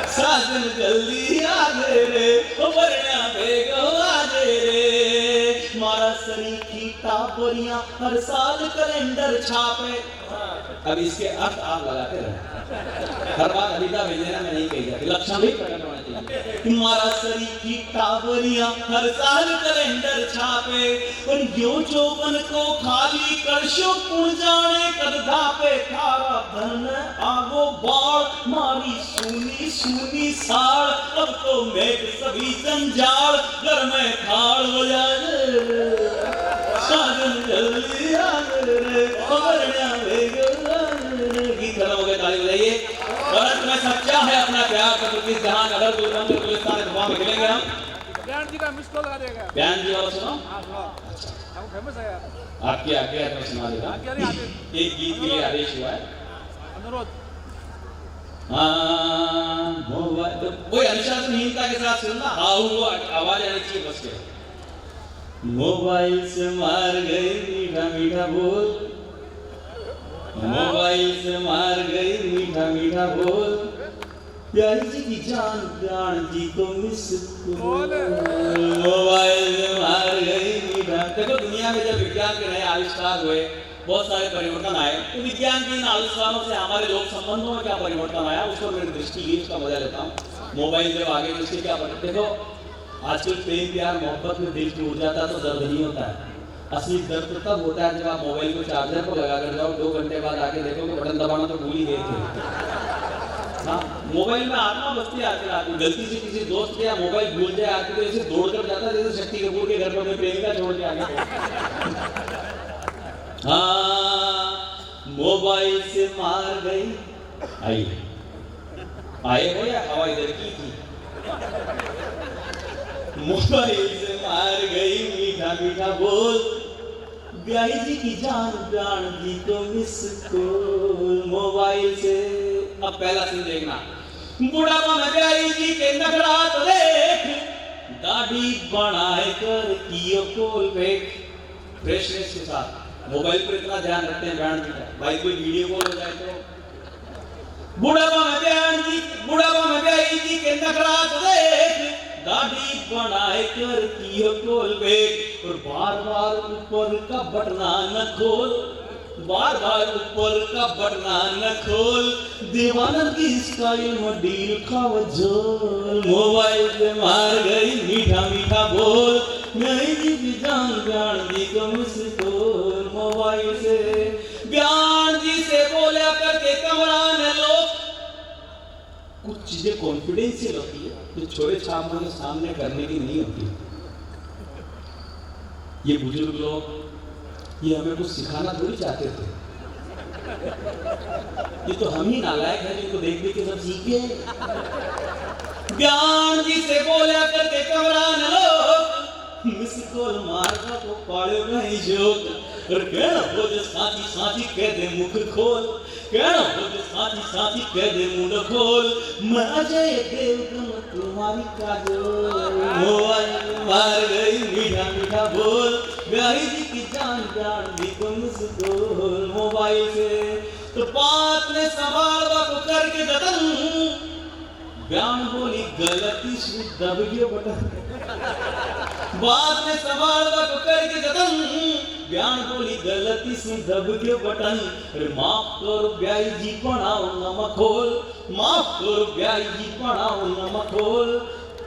[SPEAKER 1] साजन जल्दी आजे रे, उपरण्या भेजो आजे रे, मारा सरीखी टापरियां हर साल कैलेंडर छापे। अब इसके अर्थ आप लगाते रहे, हर बात अभिधा भेजना मैं नहीं कही जाती, लक्षण भी प्रकट होना चाहिए। मारा सरीखी टापरियां हर साल कैलेंडर छापे, और यो जोबन को खाली करशो पुण जाने कद धापे, थारा धन आगो बाढ़ मारी सूनी सूनी साड़, अब तो मेघ सभी जंजाल घर में खाड़ हो जाए, साजन जल्दी आजे रे, उपरण्या भेजो आजे रे। गीत खत्म हो गए, ताली बजाइए। भारत में सच्चा है अपना प्यार का प्रतीक जहां अगर दुर्गम के गुलिस्तान धुआं में मिलेंगे हम।
[SPEAKER 4] बयान जी का मिस कॉल आ जाएगा।
[SPEAKER 1] बयान जी वाला सुनो।
[SPEAKER 4] हां सुनो, हम फेमस है यार।
[SPEAKER 1] आपकी आज्ञा है तो सुना देता। एक गीत के लिए आदेश हुआ है,
[SPEAKER 4] अनुरोध।
[SPEAKER 1] हाँ कोई अनुशासनहीनता के साथ सुनना, हाँ वो आवाज आनी चाहिए बस के। मोबाइल से मार गई मीठा मीठा बोल, मोबाइल से मार गई मीठा मीठा बोल, प्यारी जी की जान प्राण जी को मिस कॉल, मोबाइल से मार गई मीठा। देखो दुनिया में जब विज्ञान के नए आविष्कार हुए, बहुत सारे परिवर्तन आए, तो विज्ञान के इन आविष्कारों से हमारे लोक संबंधों में क्या परिवर्तन आया उसको मेरी दृष्टि की, उसका मजा लेता हूँ। मोबाइल जब आगे तो उसके क्या परिवर्तन, देखो आजकल प्रेम प्यार मोहब्बत में दिल टूट जाता है तो दर्द नहीं होता है, असली दर्द तब होता है जब आप मोबाइल को चार्जर पर लगा कर जाओ, 2 घंटे बाद आके देखो कि बटन दबाना तो भूल ही गए थे। हाँ, मोबाइल में आत्मा बसती है आजकल आदमी, गलती से किसी दोस्त के या मोबाइल भूल जाए आके तो ऐसे दौड़ कर जाता है जैसे शक्ति कपूर के घर पर अपने प्रेमिका छोड़ के आगे। हाँ, मोबाइल से मार गई, आए हो या हवा इधर की थी। मोबाइल से मार गई मीठा मीठा बोल, ब्याही जी की जान जान जी को मिस कॉल मोबाइल से। अब पहला सीन देखना, बुढ़ापा में ब्याही जी के नखरा तो देख, दाढ़ी बनाए कर कियो कॉल बैक। फ्रेशनेस के साथ मोबाइल पर इतना ध्यान रखते हैं ब्रांड जी का, भाई कोई वीडियो कॉल हो जाए तो। बुढ़ापा में ब्याही जी के नखरा तो देख, दाढ़ी बनाए कर कियो कॉल बैक। और बार बार ऊपर का बटना न खोल, बार बार ऊपर का बटना न खोल, दीवानन की स्टाइल में डील खाव झोल। मोबाइल पे मार गई मीठा मीठा बोल, नहीं जी की जान जान दी को मिस कॉल मोबाइल से। बयान जी से बोला करके कमरा न लो। कुछ चीजें कॉन्फिडेंशियल होती है जो छोटे छापों के सामने करने की नहीं होती। ये बुजुर्ग लोग ये हमें कुछ सिखाना थोड़ी चाहते थे, ये तो हम ही नालायक हैं जिनको देख देख के सब सीखे। ज्ञान जी से बोला करके कमरा न लो, मिस कॉल मारना तो पाड़े नहीं जोक। और कहना हो जो साथी साथी कह दे मुख खोल, कहना हो जो साथी साथी कह दे मुंह खोल। मैं अजय देवगन तुम्हारी काजोल, मोबाइल मार गई मीठा मीठा बोल, ब्याही जी की जान जान दी को मिस कॉल मोबाइल से। तो बात ने संभाल को करके जतन, बयान बोली गलती से दब गया बटन। बात ने संभाल को करके जतन, बयान बोली गलती से दब गया बटन। अरे माफ करो ब्याही जी पढ़ाओ नमक खोल, माफ करो ब्याही जी पढ़ाओ नमक खोल।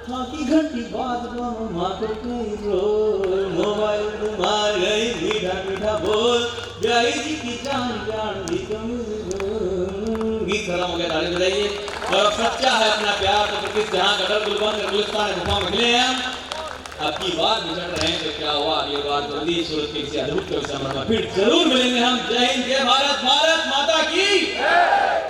[SPEAKER 1] हाँ की घंटी बाद माँ को कहीं रोल, मोबाइल मार गई मीठा मीठा बोल, ब्याही जी की जान जान दी को मिस कॉल। गीत खत्म हो गया, ताली बजाइए। और अब सच्चा है अपना प्यार तो किस जहां गदर गुलबंद गुलिस्तान गुफा में मिले हैं। अब की बात बिछड़ रहे हैं तो क्या हुआ, अगली बार जल्दी सूरत के किसी अद्भुत कवि समर में फिर जरूर मिलेंगे हम। जय हिंद, जय भारत, भारत माता की।